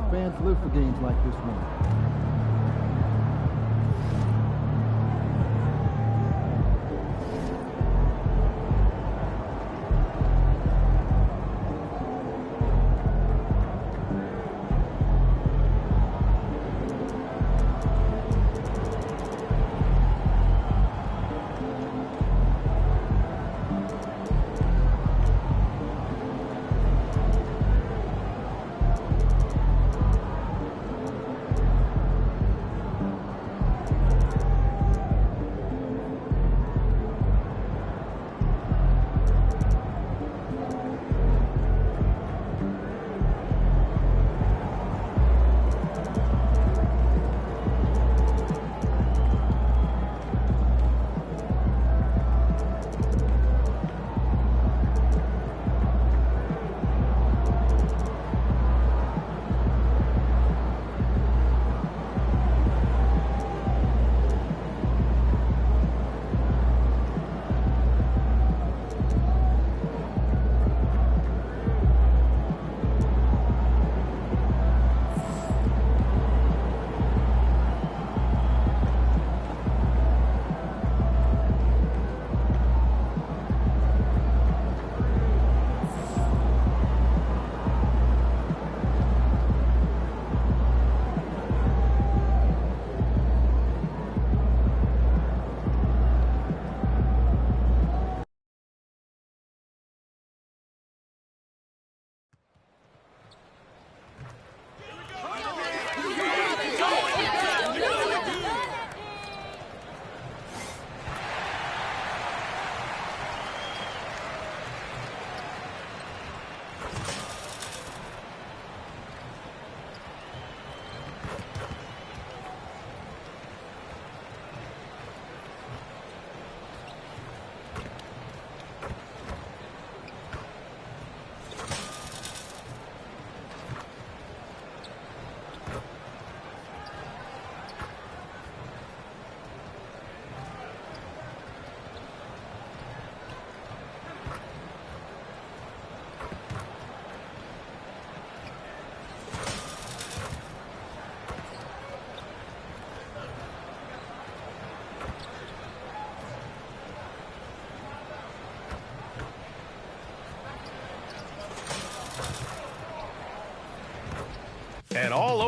Fans live for games like this one.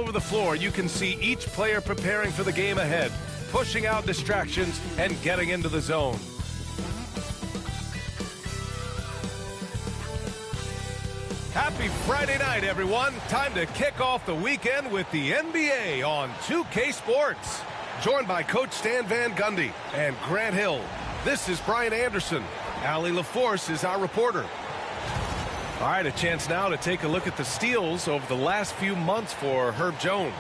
over the floor, you can see each player preparing for the game ahead, pushing out distractions and getting into the zone. Happy Friday night, everyone. Time to kick off the weekend with the NBA on 2K Sports. Joined by Coach Stan Van Gundy and Grant Hill. This is Brian Anderson. Allie LaForce is our reporter. All right, a chance now to take a look at the steals over the last few months for Herb Jones.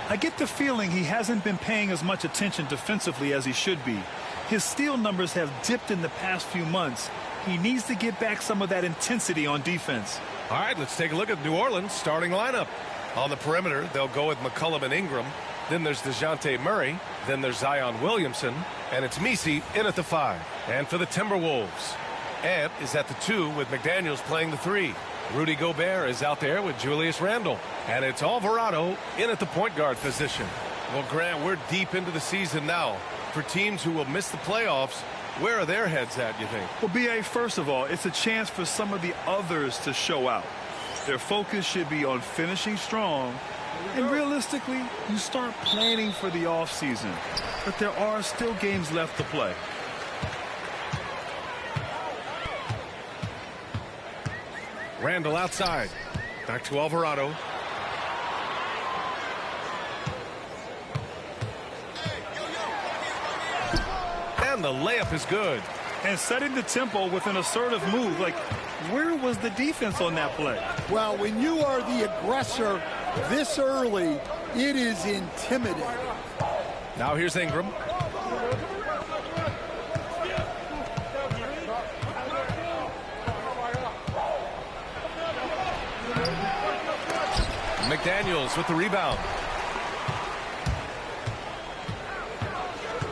I get the feeling he hasn't been paying as much attention defensively as he should be. His steal numbers have dipped in the past few months. He needs to get back some of that intensity on defense. All right, let's take a look at New Orleans' starting lineup. On the perimeter, they'll go with McCollum and Ingram. Then there's DeJounte Murray. Then there's Zion Williamson. And it's Messi in at the 5. And for the Timberwolves, Ant is at the 2 with McDaniels playing the 3. Rudy Gobert is out there with Julius Randle. And it's Alvarado in at the point guard position. Well, Grant, we're deep into the season now. For teams who will miss the playoffs, where are their heads at, you think? Well, B.A., first of all, it's a chance for some of the others to show out. Their focus should be on finishing strong. And realistically, you start planning for the offseason. But there are still games left to play. Randle outside. Back to Alvarado. And the layup is good. And setting the tempo with an assertive move. Like, where was the defense on that play? Well, when you are the aggressor this early, it is intimidating. Now here's Ingram. McDaniels with the rebound.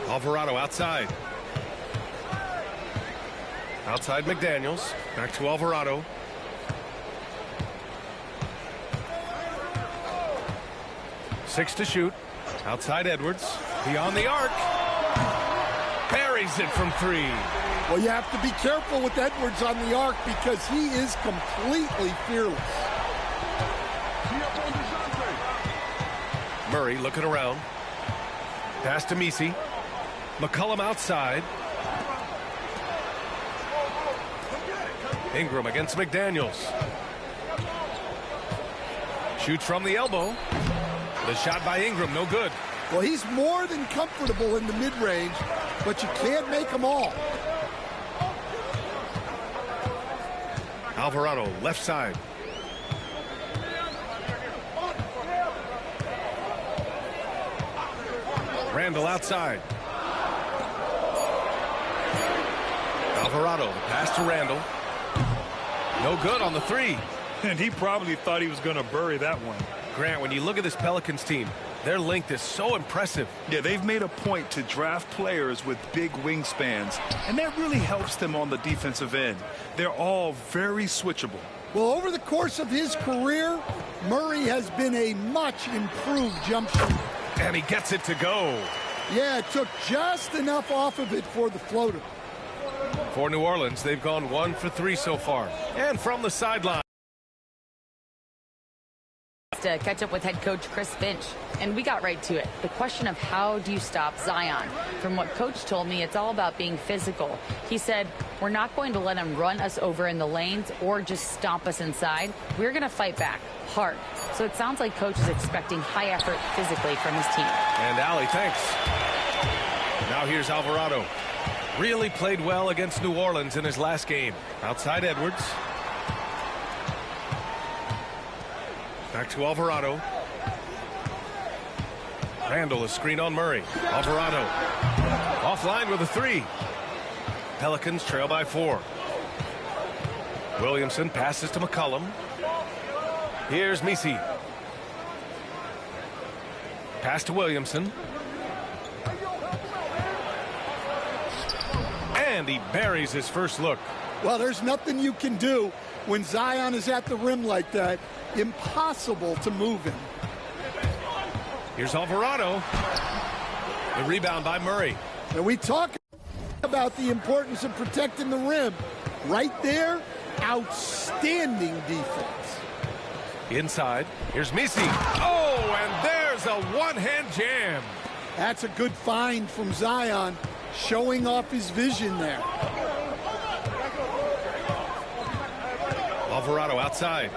Alvarado outside. Outside McDaniels. Back to Alvarado. Six to shoot. Outside Edwards. Beyond the arc. Buries it from 3. Well, you have to be careful with Edwards on the arc because he is completely fearless. Murray looking around. Pass to Messi. McCollum outside. Ingram against McDaniels. Shoots from the elbow. The shot by Ingram, no good. Well, he's more than comfortable in the mid-range, but you can't make them all. Alvarado, left side. Randle outside. Alvarado, the pass to Randle. No good on the 3. And he probably thought he was going to bury that one. Grant, when you look at this Pelicans team, their length is so impressive. Yeah, they've made a point to draft players with big wingspans, and that really helps them on the defensive end. They're all very switchable. Well, over the course of his career, Murray has been a much improved jump shooter. And he gets it to go. Yeah, it took just enough off of it for the floater. For New Orleans, they've gone 1 for 3 so far. And from the sideline. To catch up with head coach Chris Finch, and we got right to it. The question of how do you stop Zion? From what coach told me, it's all about being physical. He said, we're not going to let him run us over in the lanes or just stomp us inside. We're going to fight back hard. So it sounds like coach is expecting high effort physically from his team. And Allie, thanks. Now here's Alvarado. Really played well against New Orleans in his last game. Outside Edwards. Back to Alvarado. Randle, a screen on Murray. Alvarado offline with a 3. Pelicans trail by 4. Williamson passes to McCollum. Here's Messi. Pass to Williamson. And he buries his first look. Well, there's nothing you can do when Zion is at the rim like that. Impossible to move him. Here's Alvarado. The rebound by Murray. And we talk about the importance of protecting the rim. Right there, outstanding defense. Inside, here's Misi. Oh, and there's a one-hand jam. That's a good find from Zion, showing off his vision there. Alvarado outside.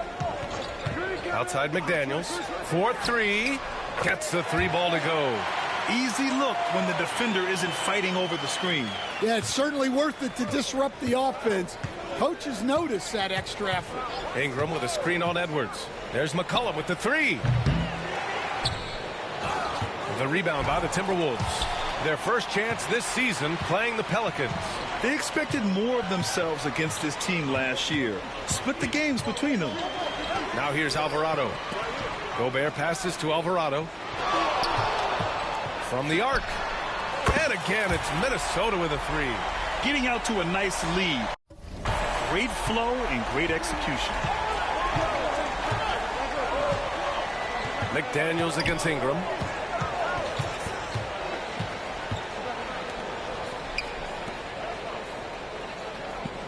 Outside McDaniels. 4-3. Gets the three ball to go. Easy look when the defender isn't fighting over the screen. Yeah, it's certainly worth it to disrupt the offense. Coaches notice that extra effort. Ingram with a screen on Edwards. There's McCollum with the three. The rebound by the Timberwolves. Their first chance this season playing the Pelicans. They expected more of themselves against this team last year. Split the games between them. Now here's Alvarado. Gobert passes to Alvarado. From the arc. And again, it's Minnesota with a three. Getting out to a nice lead. Great flow and great execution. McDaniels against Ingram.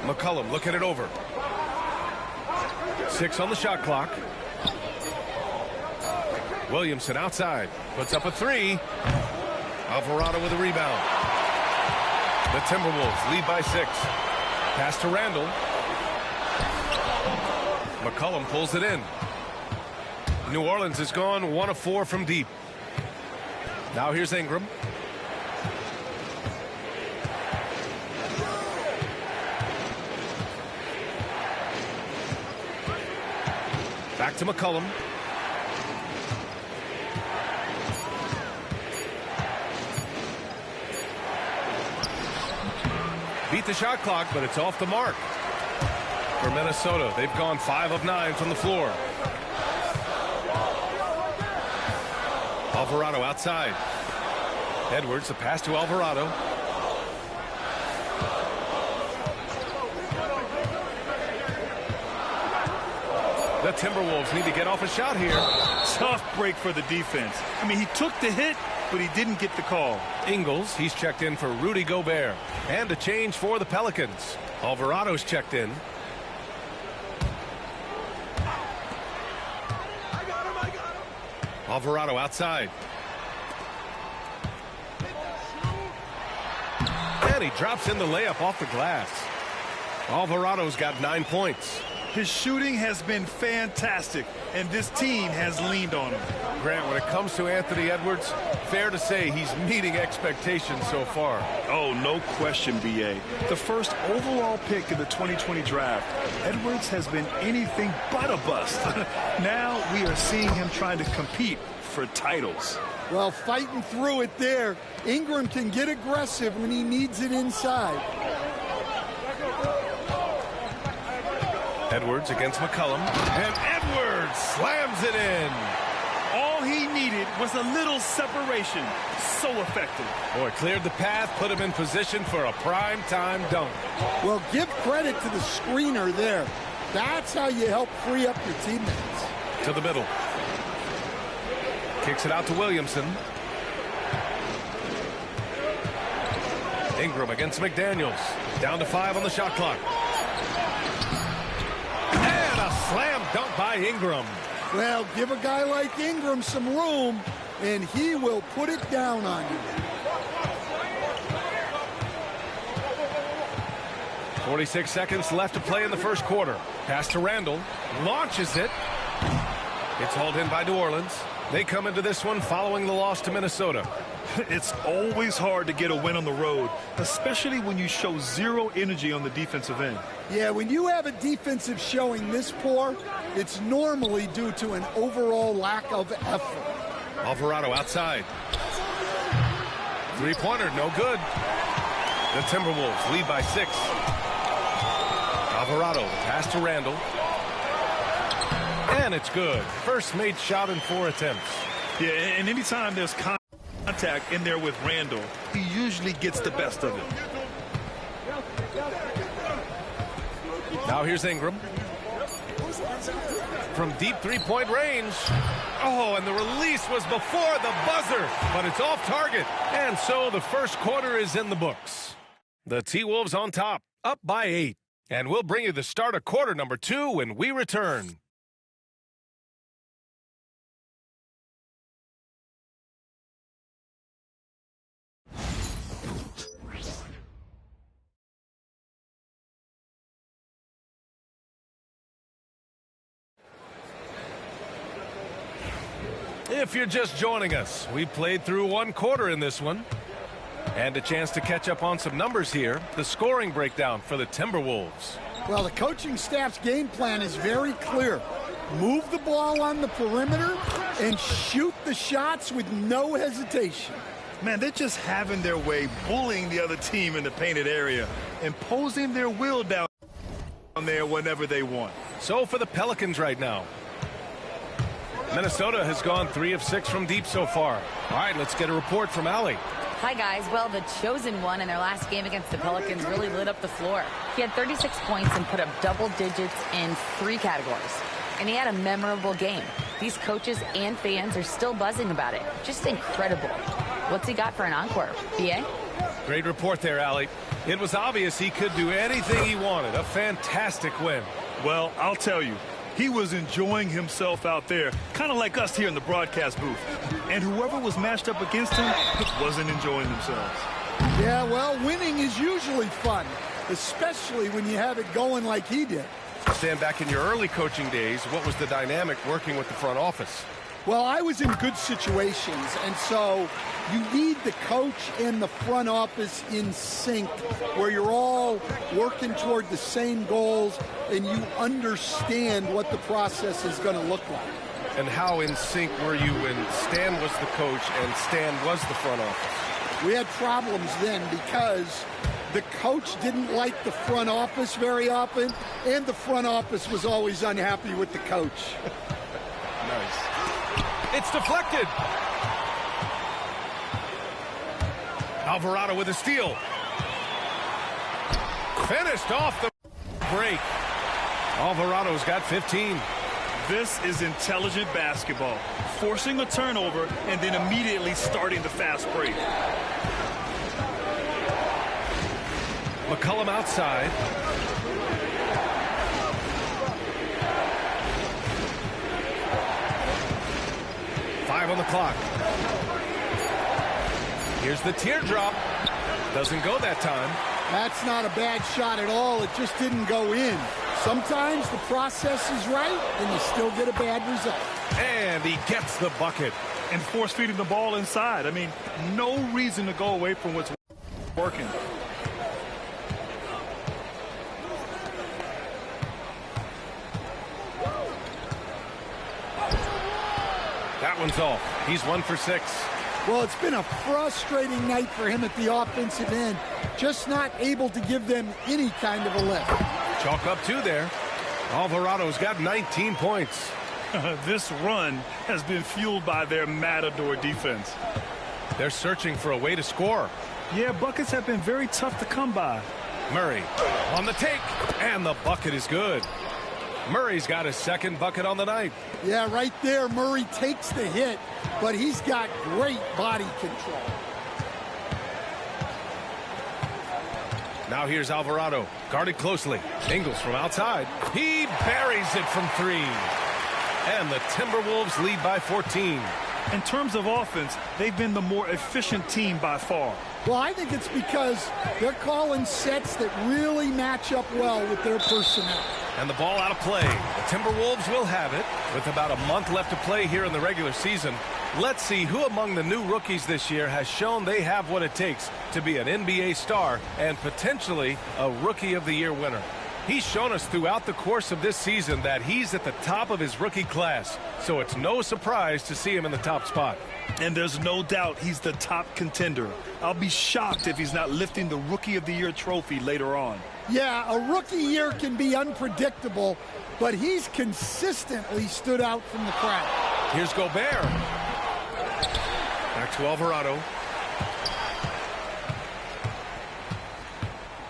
McCollum looking it over. 6 on the shot clock. Williamson outside. Puts up a three. Alvarado with a rebound. The Timberwolves lead by 6. Pass to Randall. McCollum pulls it in. New Orleans has gone 1 of 4 from deep. Now here's Ingram. Back to McCollum. Beat the shot clock, but it's off the mark. For Minnesota, they've gone 5 of 9 from the floor. Alvarado outside. Edwards, a pass to Alvarado. The Timberwolves need to get off a shot here. Tough break for the defense. I mean, he took the hit, but he didn't get the call. Ingles, he's checked in for Rudy Gobert. And a change for the Pelicans. Alvarado's checked in. Alvarado outside. And he drops in the layup off the glass. Alvarado's got 9 points. His shooting has been fantastic, and this team has leaned on him. Grant, when it comes to Anthony Edwards, fair to say he's meeting expectations so far. Oh, no question, B.A. The first overall pick in the 2020 draft, Edwards has been anything but a bust. Now we are seeing him trying to compete for titles. Well, fighting through it there. Ingram can get aggressive when he needs it inside. Edwards against McCollum. And Edwards slams it in. All he needed was a little separation. So effective. Boy, cleared the path, put him in position for a prime-time dunk. Well, give credit to the screener there. That's how you help free up your teammates. To the middle. Kicks it out to Williamson. Ingram against McDaniels. Down to 5 on the shot clock. And a slam dunk by Ingram. Well, give a guy like Ingram some room, and he will put it down on you. 46 seconds left to play in the first quarter. Pass to Randall. Launches it. It's hauled in by New Orleans. They come into this one following the loss to Minnesota. It's always hard to get a win on the road, especially when you show zero energy on the defensive end. Yeah, when you have a defensive showing this poor, it's normally due to an overall lack of effort. Alvarado outside. Three-pointer, no good. The Timberwolves lead by 6. Alvarado, pass to Randall. And it's good. First made shot in 4 attempts. Yeah, and anytime there's contact in there with Randall, he usually gets the best of it. Now here's Ingram. From deep three-point range. Oh, and the release was before the buzzer, but it's off target. And so the first quarter is in the books. The T-Wolves on top, up by 8. And we'll bring you the start of quarter number 2 when we return. If you're just joining us, we played through one quarter in this one. And a chance to catch up on some numbers here. The scoring breakdown for the Timberwolves. Well, the coaching staff's game plan is very clear. Move the ball on the perimeter and shoot the shots with no hesitation. Man, they're just having their way, bullying the other team in the painted area, imposing their will down there whenever they want. So for the Pelicans right now, Minnesota has gone 3 of 6 from deep so far. All right, let's get a report from Allie. Hi, guys. Well, the chosen one in their last game against the Pelicans really lit up the floor. He had 36 points and put up double digits in 3 categories. And he had a memorable game. These coaches and fans are still buzzing about it. Just incredible. What's he got for an encore? BA? Great report there, Allie. It was obvious he could do anything he wanted. A fantastic win. Well, I'll tell you, he was enjoying himself out there, kind of like us here in the broadcast booth. And whoever was matched up against him wasn't enjoying themselves. Yeah, well, winning is usually fun, especially when you have it going like he did. Stand back in your early coaching days, what was the dynamic working with the front office? Well, I was in good situations, and so you need the coach and the front office in sync, where you're all working toward the same goals and you understand what the process is going to look like. And how in sync were you when Stan was the coach and Stan was the front office? We had problems then because the coach didn't like the front office very often, and the front office was always unhappy with the coach. Nice. It's deflected. Alvarado with a steal. Finished off the break. Alvarado's got 15. This is intelligent basketball. Forcing a turnover and then immediately starting the fast break. McCollum outside. Five on the clock. Here's the teardrop. Doesn't go that time. That's not a bad shot at all. It just didn't go in. Sometimes the process is right, and you still get a bad result. And he gets the bucket. And force feeding the ball inside. I mean, no reason to go away from what's working. That one's off. He's 1 for 6. Well, it's been a frustrating night for him at the offensive end. Just not able to give them any kind of a lift. Chalk up 2 there. Alvarado's got 19 points. This run has been fueled by their matador defense. They're searching for a way to score. Yeah, buckets have been very tough to come by. Murray on the take, and the bucket is good. Murray's got his second bucket on the night. Yeah, right there, Murray takes the hit, but he's got great body control. Now here's Alvarado, guarded closely. Ingles from outside. He buries it from 3. And the Timberwolves lead by 14. In terms of offense, they've been the more efficient team by far. Well, I think it's because they're calling sets that really match up well with their personnel. And the ball out of play. The Timberwolves will have it with about a month left to play here in the regular season. Let's see who among the new rookies this year has shown they have what it takes to be an NBA star and potentially a Rookie of the Year winner. He's shown us throughout the course of this season that he's at the top of his rookie class, so it's no surprise to see him in the top spot. And there's no doubt he's the top contender. I'll be shocked if he's not lifting the Rookie of the Year trophy later on. Yeah, a rookie year can be unpredictable, but he's consistently stood out from the crowd. Here's Gobert. Back to Alvarado.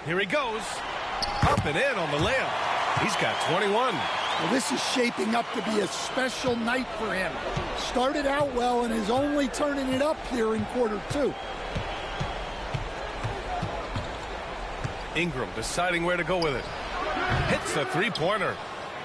Here he goes. Up and in on the layup. He's got 21. Well, this is shaping up to be a special night for him. Started out well and is only turning it up here in quarter 2. Ingram deciding where to go with it. Hits a three-pointer.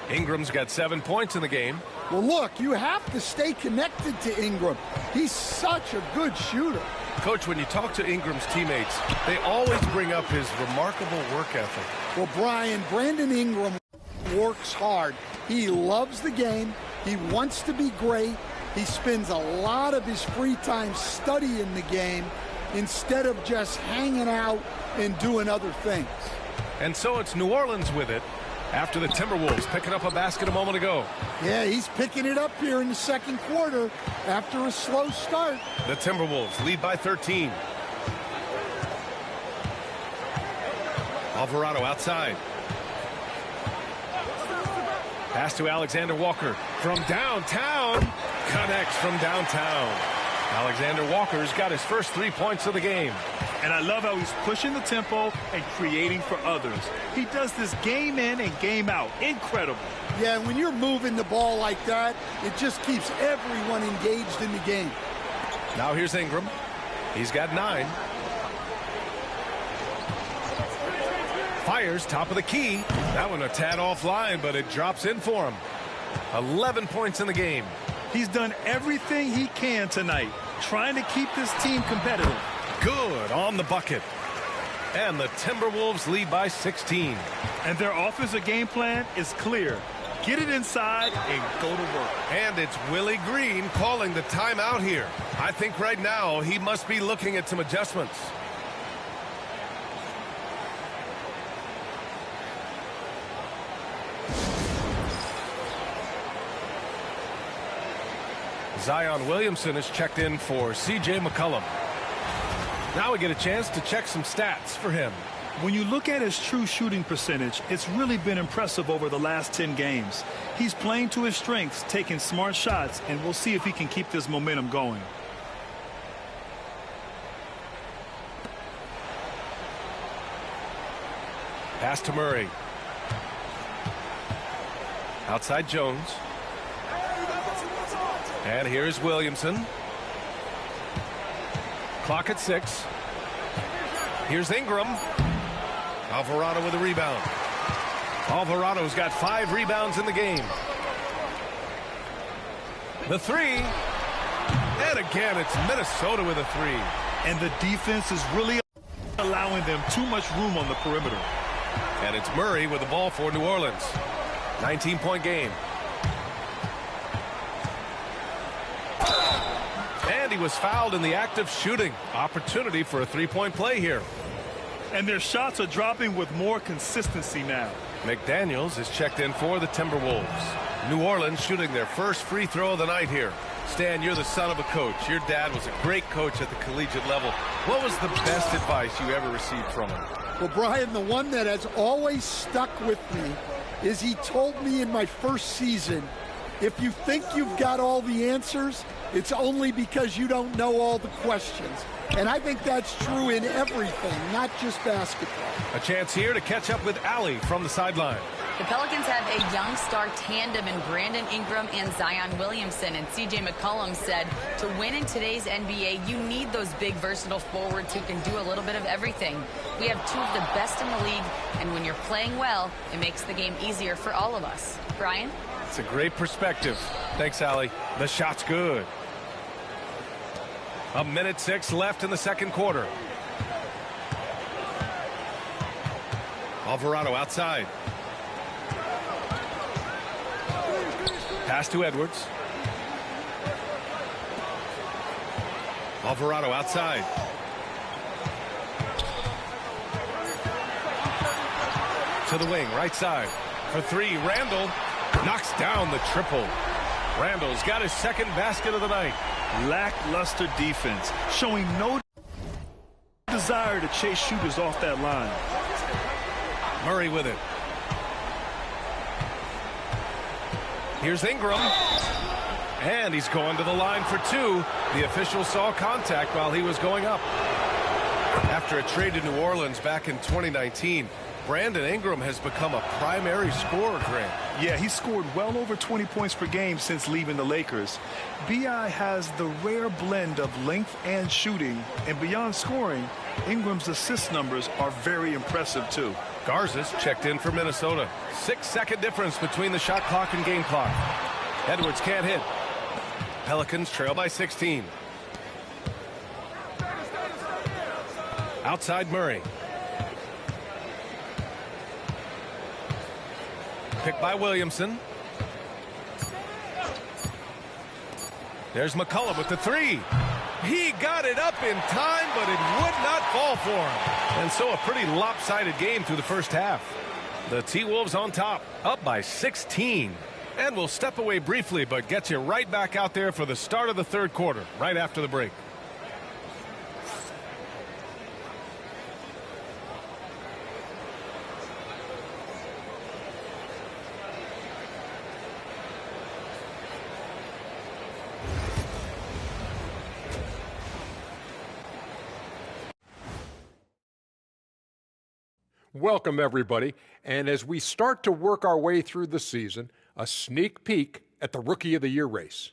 Ingram's got 7 points in the game. Well, look, you have to stay connected to Ingram. He's such a good shooter. Coach, when you talk to Ingram's teammates, they always bring up his remarkable work ethic. Well, Brian, Brandon Ingram works hard. He loves the game. He wants to be great. He spends a lot of his free time studying the game instead of just hanging out and doing other things. And so it's New Orleans with it after the Timberwolves picking up a basket a moment ago. Yeah, he's picking it up here in the second quarter after a slow start. The Timberwolves lead by 13. Alvarado outside. Pass to Alexander Walker from downtown. Connects from downtown. Alexander Walker's got his first 3 points of the game. And I love how he's pushing the tempo and creating for others. He does this game in and game out. Incredible. Yeah, when you're moving the ball like that, it just keeps everyone engaged in the game. Now here's Ingram. He's got 9. Fires top of the key. That one a tad offline, but it drops in for him. 11 points in the game. He's done everything he can tonight, trying to keep this team competitive. Good on the bucket. And the Timberwolves lead by 16. And their offensive game plan is clear. Get it inside and go to work. And it's Willie Green calling the timeout here. I think right now he must be looking at some adjustments. Zion Williamson is checked in for C.J. McCollum. Now we get a chance to check some stats for him. When you look at his true shooting percentage, it's really been impressive over the last 10 games. He's playing to his strengths, taking smart shots, and we'll see if he can keep this momentum going. Pass to Murray. Outside Jones. And here's Williamson. Clock at 6. Here's Ingram. Alvarado with a rebound. Alvarado's got 5 rebounds in the game. The 3. And again, it's Minnesota with a 3. And the defense is really allowing them too much room on the perimeter. And it's Murray with the ball for New Orleans. 19-point game. And he was fouled in the act of shooting. Opportunity for a 3-point play here. And their shots are dropping with more consistency now. McDaniels is checked in for the Timberwolves. New Orleans shooting their first free throw of the night here. Stan, you're the son of a coach. Your dad was a great coach at the collegiate level. What was the best advice you ever received from him? Well, Brian, the one that has always stuck with me is he told me in my first season, if you think you've got all the answers, it's only because you don't know all the questions. And I think that's true in everything, not just basketball. A chance here to catch up with Allie from the sideline. The Pelicans have a young star tandem in Brandon Ingram and Zion Williamson. And C.J. McCollum said to win in today's NBA, you need those big, versatile forwards who can do a little bit of everything. We have 2 of the best in the league, and when you're playing well, it makes the game easier for all of us. Brian? It's a great perspective. Thanks, Allie. The shot's good. 1:06 left in the second quarter. Alvarado outside. Pass to Edwards. Alvarado outside. To the wing, right side. For 3, Randall knocks down the triple. Randall's got his second basket of the night. Lackluster defense, showing no desire to chase shooters off that line. Murray with it. Here's Ingram. And he's going to the line for 2. The official saw contact while he was going up. After a trade to New Orleans back in 2019, Brandon Ingram has become a primary scorer, Grant. Yeah, he scored well over 20 points per game since leaving the Lakers. B.I. has the rare blend of length and shooting, and beyond scoring, Ingram's assist numbers are very impressive, too. Garza's checked in for Minnesota. 6-second difference between the shot clock and game clock. Edwards can't hit. Pelicans trail by 16. Outside Murray. Picked by Williamson. There's McCollum with the three. He got it up in time, but it would not fall for him. And so a pretty lopsided game through the first half. The T-Wolves on top, up by 16. And we'll step away briefly, but get you right back out there for the start of the third quarter, right after the break. Welcome, everybody. And as we start to work our way through the season, a sneak peek at the Rookie of the Year race.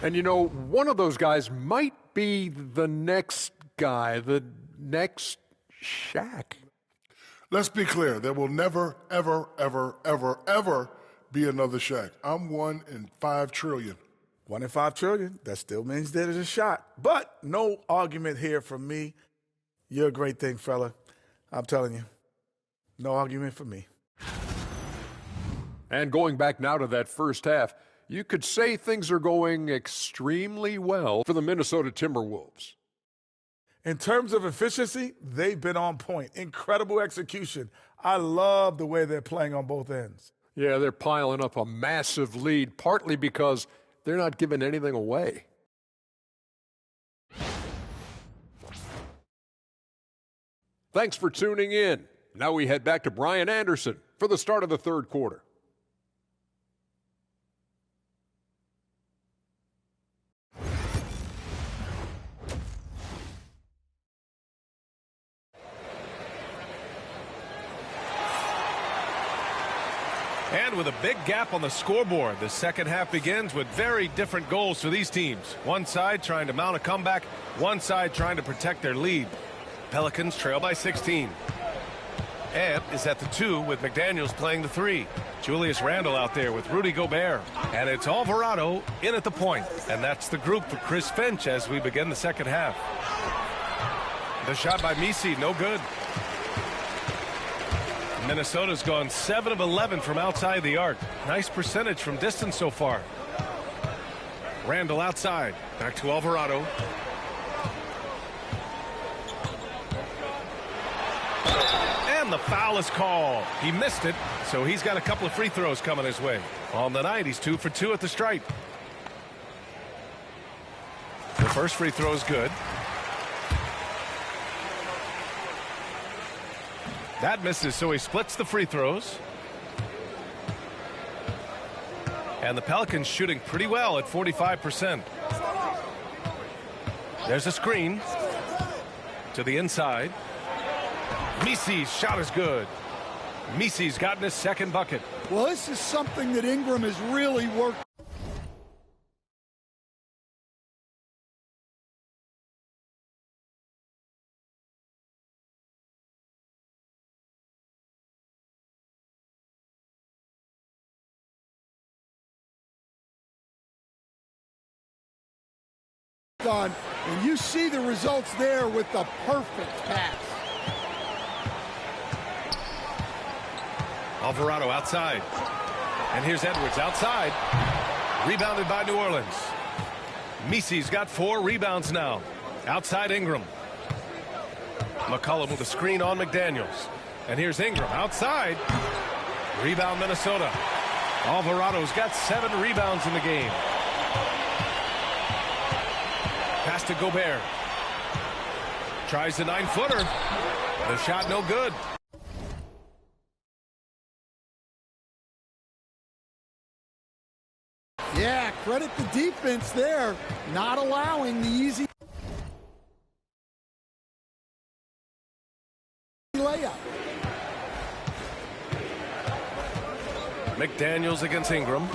And you know, one of those guys might be the next guy, the next Shaq. Let's be clear. There will never, ever, ever, ever, ever be another Shaq. I'm 1 in 5 trillion. 1 in 5 trillion. That still means there's a shot. But no argument here from me. You're a great thing, fella. I'm telling you, no argument for me. And going back now to that first half, you could say things are going extremely well for the Minnesota Timberwolves. In terms of efficiency, they've been on point. Incredible execution. I love the way they're playing on both ends. Yeah, they're piling up a massive lead, partly because they're not giving anything away. Thanks for tuning in. Now we head back to Brian Anderson for the start of the third quarter. And with a big gap on the scoreboard, the second half begins with very different goals for these teams. One side trying to mount a comeback, one side trying to protect their lead. Pelicans trail by 16. Ed is at the 2 with McDaniels playing the 3. Julius Randle out there with Rudy Gobert. And it's Alvarado in at the point. And that's the group for Chris Finch as we begin the second half. The shot by Misi, no good. Minnesota's gone 7 of 11 from outside the arc. Nice percentage from distance so far. Randle outside. Back to Alvarado. And the foul is called. He missed it, so he's got a couple of free throws coming his way. On the night, he's 2 for 2 at the stripe. The first free throw is good. That misses, so he splits the free throws. And the Pelicans shooting pretty well at 45%. There's a screen to the inside. Misi's shot is good. Misi's gotten his second bucket. Well, this is something that Ingram has really worked on, and you see the results there with the perfect pass. Alvarado outside. And here's Edwards outside. Rebounded by New Orleans. Misi's got 4 rebounds now. Outside Ingram. McCollum with a screen on McDaniels. And here's Ingram outside. Rebound Minnesota. Alvarado's got 7 rebounds in the game. Pass to Gobert. Tries the 9-footer. The shot no good. Yeah, credit the defense there, not allowing the easy layup. McDaniels against Ingram.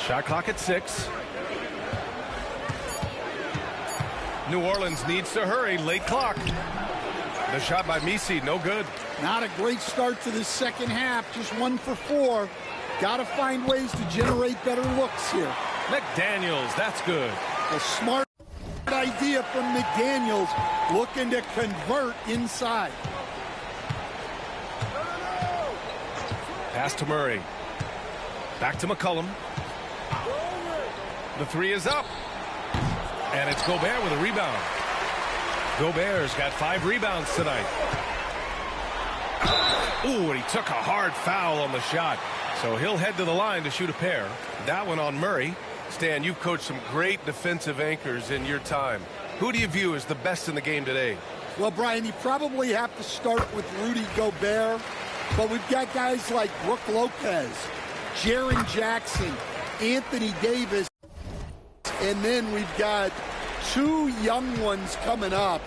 Shot clock at 6. New Orleans needs to hurry. Late clock. The shot by Misi, no good. Not a great start to the second half. Just 1 for 4. Got to find ways to generate better looks here. McDaniels, that's good. A smart idea from McDaniels, looking to convert inside. Pass to Murray. Back to McCollum. The three is up. And it's Gobert with a rebound. Gobert's got 5 rebounds tonight. Ooh, and he took a hard foul on the shot. So he'll head to the line to shoot a pair. That one on Murray. Stan, you've coached some great defensive anchors in your time. Who do you view as the best in the game today? Well, Brian, you probably have to start with Rudy Gobert, but we've got guys like Brook Lopez, Jaren Jackson, Anthony Davis, and then we've got 2 young ones coming up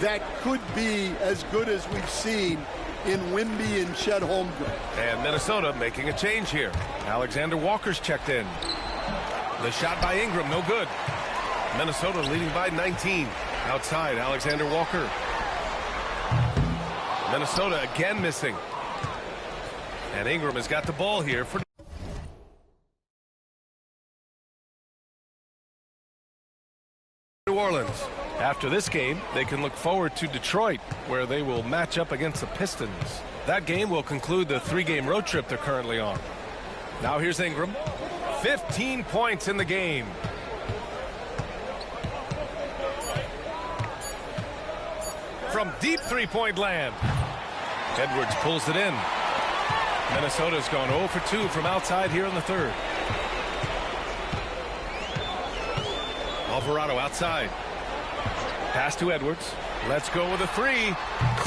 that could be as good as we've seen in Wemby and Chet Holmgren. And Minnesota making a change here. Alexander Walker's checked in. The shot by Ingram, no good. Minnesota leading by 19. Outside, Alexander Walker. Minnesota again missing. And Ingram has got the ball here for New Orleans. After this game, they can look forward to Detroit, where they will match up against the Pistons. That game will conclude the 3-game road trip they're currently on. Now here's Ingram. 15 points in the game. From deep three-point land. Edwards pulls it in. Minnesota's gone 0 for 2 from outside here in the third. Alvarado outside. Pass to Edwards. Let's go with a 3.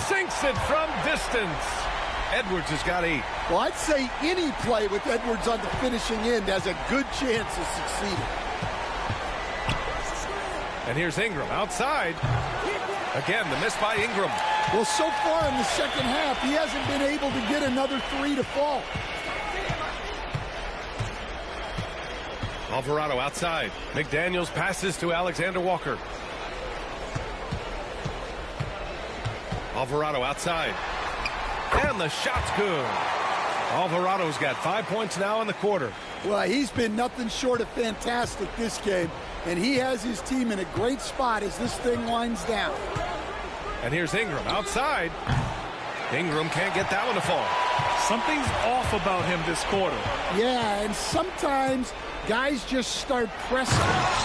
Sinks it from distance. Edwards has got 8. Well, I'd say any play with Edwards on the finishing end has a good chance of succeeding. And here's Ingram outside. Again, the miss by Ingram. Well, so far in the second half, he hasn't been able to get another 3 to fall. Alvarado outside. McDaniels passes to Alexander Walker. Alvarado outside. And the shot's good. Alvarado's got 5 points now in the quarter. Well, he's been nothing short of fantastic this game, and he has his team in a great spot as this thing winds down. And here's Ingram outside. Ingram can't get that one to fall. Something's off about him this quarter. Yeah, and sometimes guys just start pressing.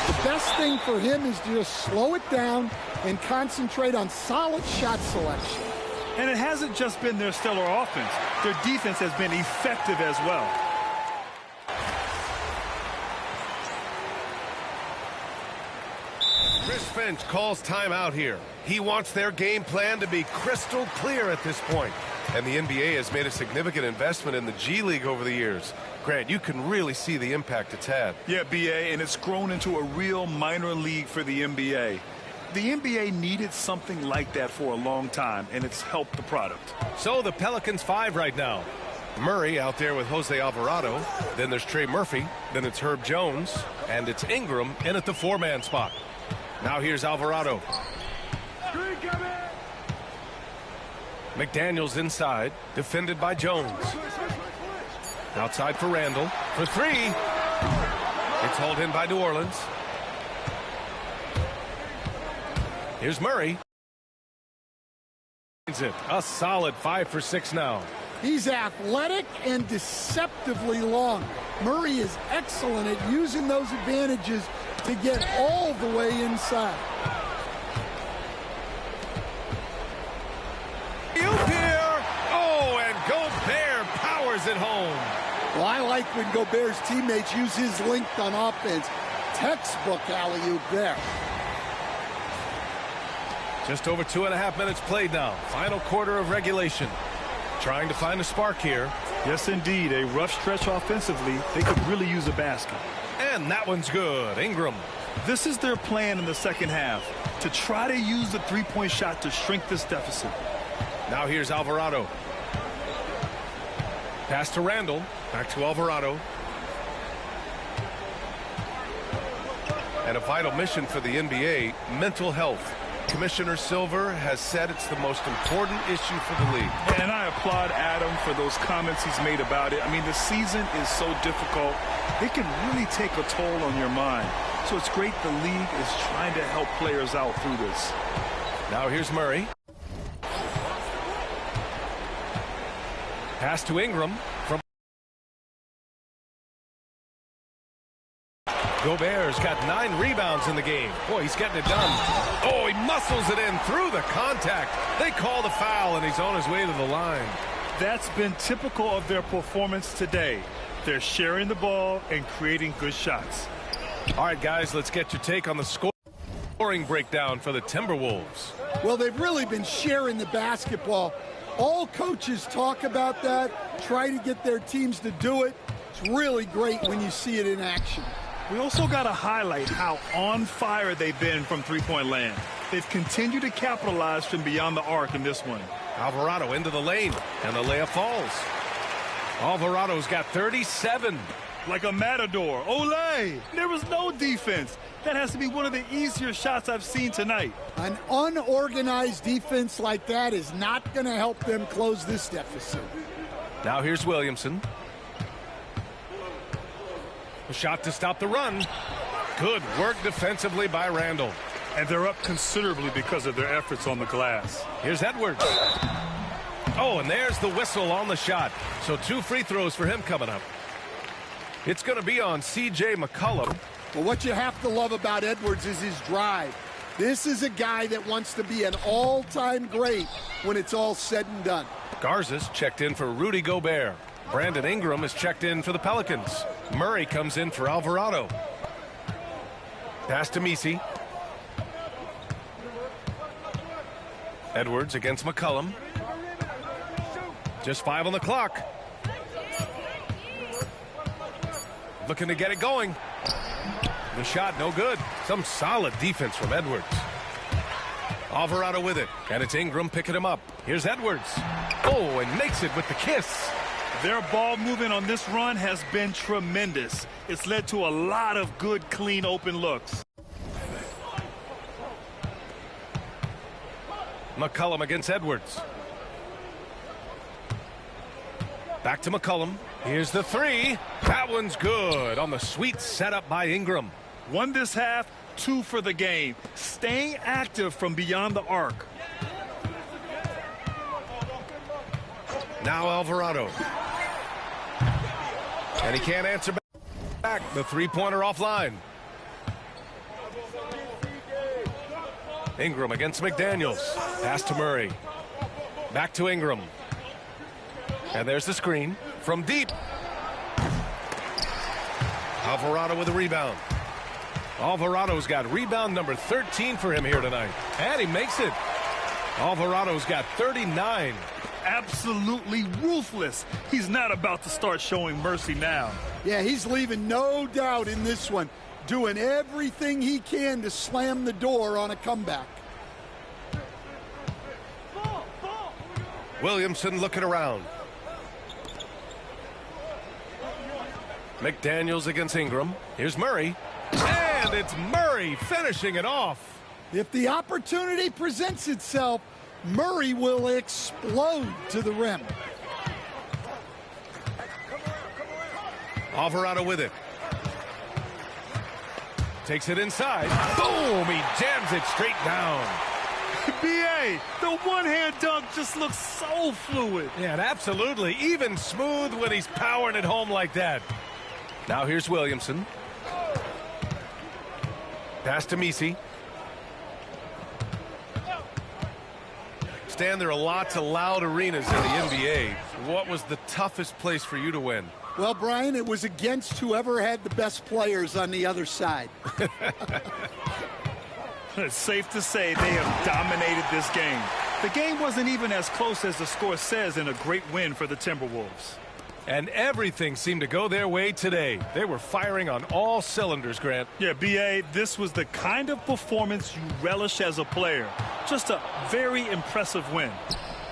The best thing for him is to just slow it down and concentrate on solid shot selection. And it hasn't just been their stellar offense. Their defense has been effective as well. Chris Finch calls timeout here. He wants their game plan to be crystal clear at this point. And the NBA has made a significant investment in the G League over the years. Grant, you can really see the impact it's had. Yeah, BA, and it's grown into a real minor league for the NBA. The NBA needed something like that for a long time, and it's helped the product. So the Pelicans 5 right now. Murray out there with Jose Alvarado. Then there's Trey Murphy. Then it's Herb Jones. And it's Ingram in at the 4-man spot. Now here's Alvarado. McDaniels inside, defended by Jones. Outside for Randall for 3. It's hauled in by New Orleans. Here's Murray. A solid 5 for 6 now. He's athletic and deceptively long. Murray is excellent at using those advantages to get all the way inside. Here. Oh, and Gobert powers it home. Well, I like when Gobert's teammates use his length on offense. Textbook alley-oop there. Just over 2.5 minutes played now. Final quarter of regulation. Trying to find a spark here. Yes, indeed. A rough stretch offensively. They could really use a basket. And that one's good. Ingram. This is their plan in the second half, to try to use the three-point shot to shrink this deficit. Now here's Alvarado. Pass to Randall. Back to Alvarado. And a vital mission for the NBA, mental health. Commissioner Silver has said it's the most important issue for the league. And I applaud Adam for those comments he's made about it. I mean, the season is so difficult. It can really take a toll on your mind. So it's great the league is trying to help players out through this. Now here's Murray. Pass to Ingram from Gobert's got 9 rebounds in the game. Boy, he's getting it done. Oh, he muscles it in through the contact. They call the foul, and he's on his way to the line. That's been typical of their performance today. They're sharing the ball and creating good shots. All right, guys, let's get your take on the scoring breakdown for the Timberwolves. Well, they've really been sharing the basketball. All coaches talk about that, try to get their teams to do it. It's really great when you see it in action. We also got to highlight how on fire they've been from three-point land. They've continued to capitalize from beyond the arc in this one. Alvarado into the lane, and the layup falls. Alvarado's got 37. Like a matador. Olay! There was no defense. That has to be one of the easier shots I've seen tonight. An unorganized defense like that is not going to help them close this deficit. Now here's Williamson. A shot to stop the run. Good work defensively by Randall. And they're up considerably because of their efforts on the glass. Here's Edwards. Oh, and there's the whistle on the shot. So 2 free throws for him coming up. It's going to be on C.J. McCollum. Well, what you have to love about Edwards is his drive. This is a guy that wants to be an all-time great when it's all said and done. Garza's checked in for Rudy Gobert. Brandon Ingram is checked in for the Pelicans. Murray comes in for Alvarado. Pass to Messi. Edwards against McCollum. Just 5 on the clock. Looking to get it going. The shot no good. Some solid defense from Edwards. Alvarado with it. And it's Ingram picking him up. Here's Edwards. Oh, and makes it with the kiss. Their ball movement on this run has been tremendous. It's led to a lot of good, clean, open looks. McCollum against Edwards. Back to McCollum. Here's the 3. That one's good on the sweet setup by Ingram. 1 this half, 2 for the game. Staying active from beyond the arc. Now Alvarado. And he can't answer back. The 3-pointer offline. Ingram against McDaniels. Pass to Murray. Back to Ingram. And there's the screen from deep. Alvarado with a rebound. Alvarado's got rebound number 13 for him here tonight. And he makes it. Alvarado's got 39. Absolutely ruthless. He's not about to start showing mercy now. Yeah, he's leaving no doubt in this one. Doing everything he can to slam the door on a comeback. Williamson looking around. McDaniels against Ingram. Here's Murray. And it's Murray finishing it off. If the opportunity presents itself, Murray will explode to the rim. Alvarado with it. Takes it inside. Boom! He jams it straight down. B.A., the one-hand dunk just looks so fluid. Yeah, absolutely. Even smooth when he's powering it home like that. Now here's Williamson. Pass to Messi. Stan, there are lots of loud arenas in the NBA. What was the toughest place for you to win? Well, Brian, it was against whoever had the best players on the other side. It's safe to say they have dominated this game. The game wasn't even as close as the score says in a great win for the Timberwolves. And everything seemed to go their way today. They were firing on all cylinders, Grant. Yeah, B.A., this was the kind of performance you relish as a player. Just a very impressive win.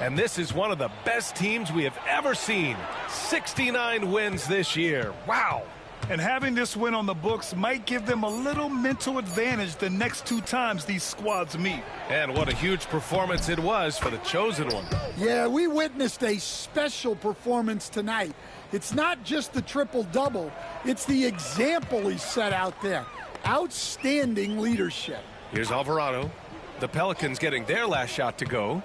And this is one of the best teams we have ever seen. 69 wins this year. Wow. And having this win on the books might give them a little mental advantage the next 2 times these squads meet. And what a huge performance it was for the chosen one. Yeah, we witnessed a special performance tonight. It's not just the triple-double. It's the example he set out there. Outstanding leadership. Here's Alvarado. The Pelicans getting their last shot to go.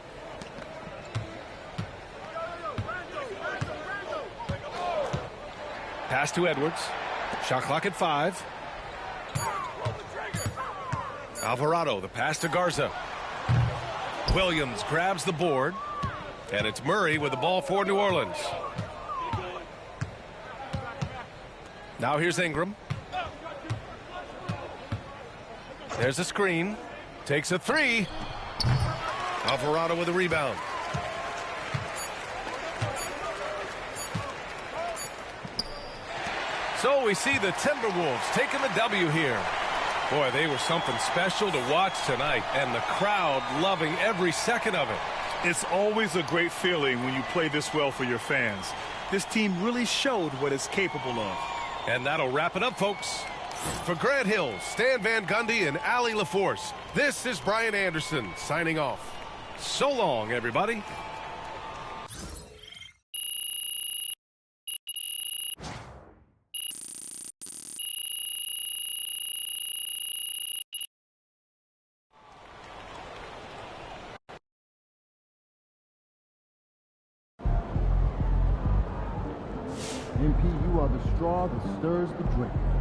Pass to Edwards. Shot clock at 5. Alvarado, the pass to Garza. Williams grabs the board, and it's Murray with the ball for New Orleans. Now here's Ingram. There's a screen. Takes a three. Alvarado with a rebound. So we see the Timberwolves taking the W here. Boy, they were something special to watch tonight, and the crowd loving every second of it. It's always a great feeling when you play this well for your fans. This team really showed what it's capable of. And that'll wrap it up, folks. For Grant Hill, Stan Van Gundy, and Allie LaForce, this is Brian Anderson signing off. So long, everybody. MP, you are the straw that stirs the drink.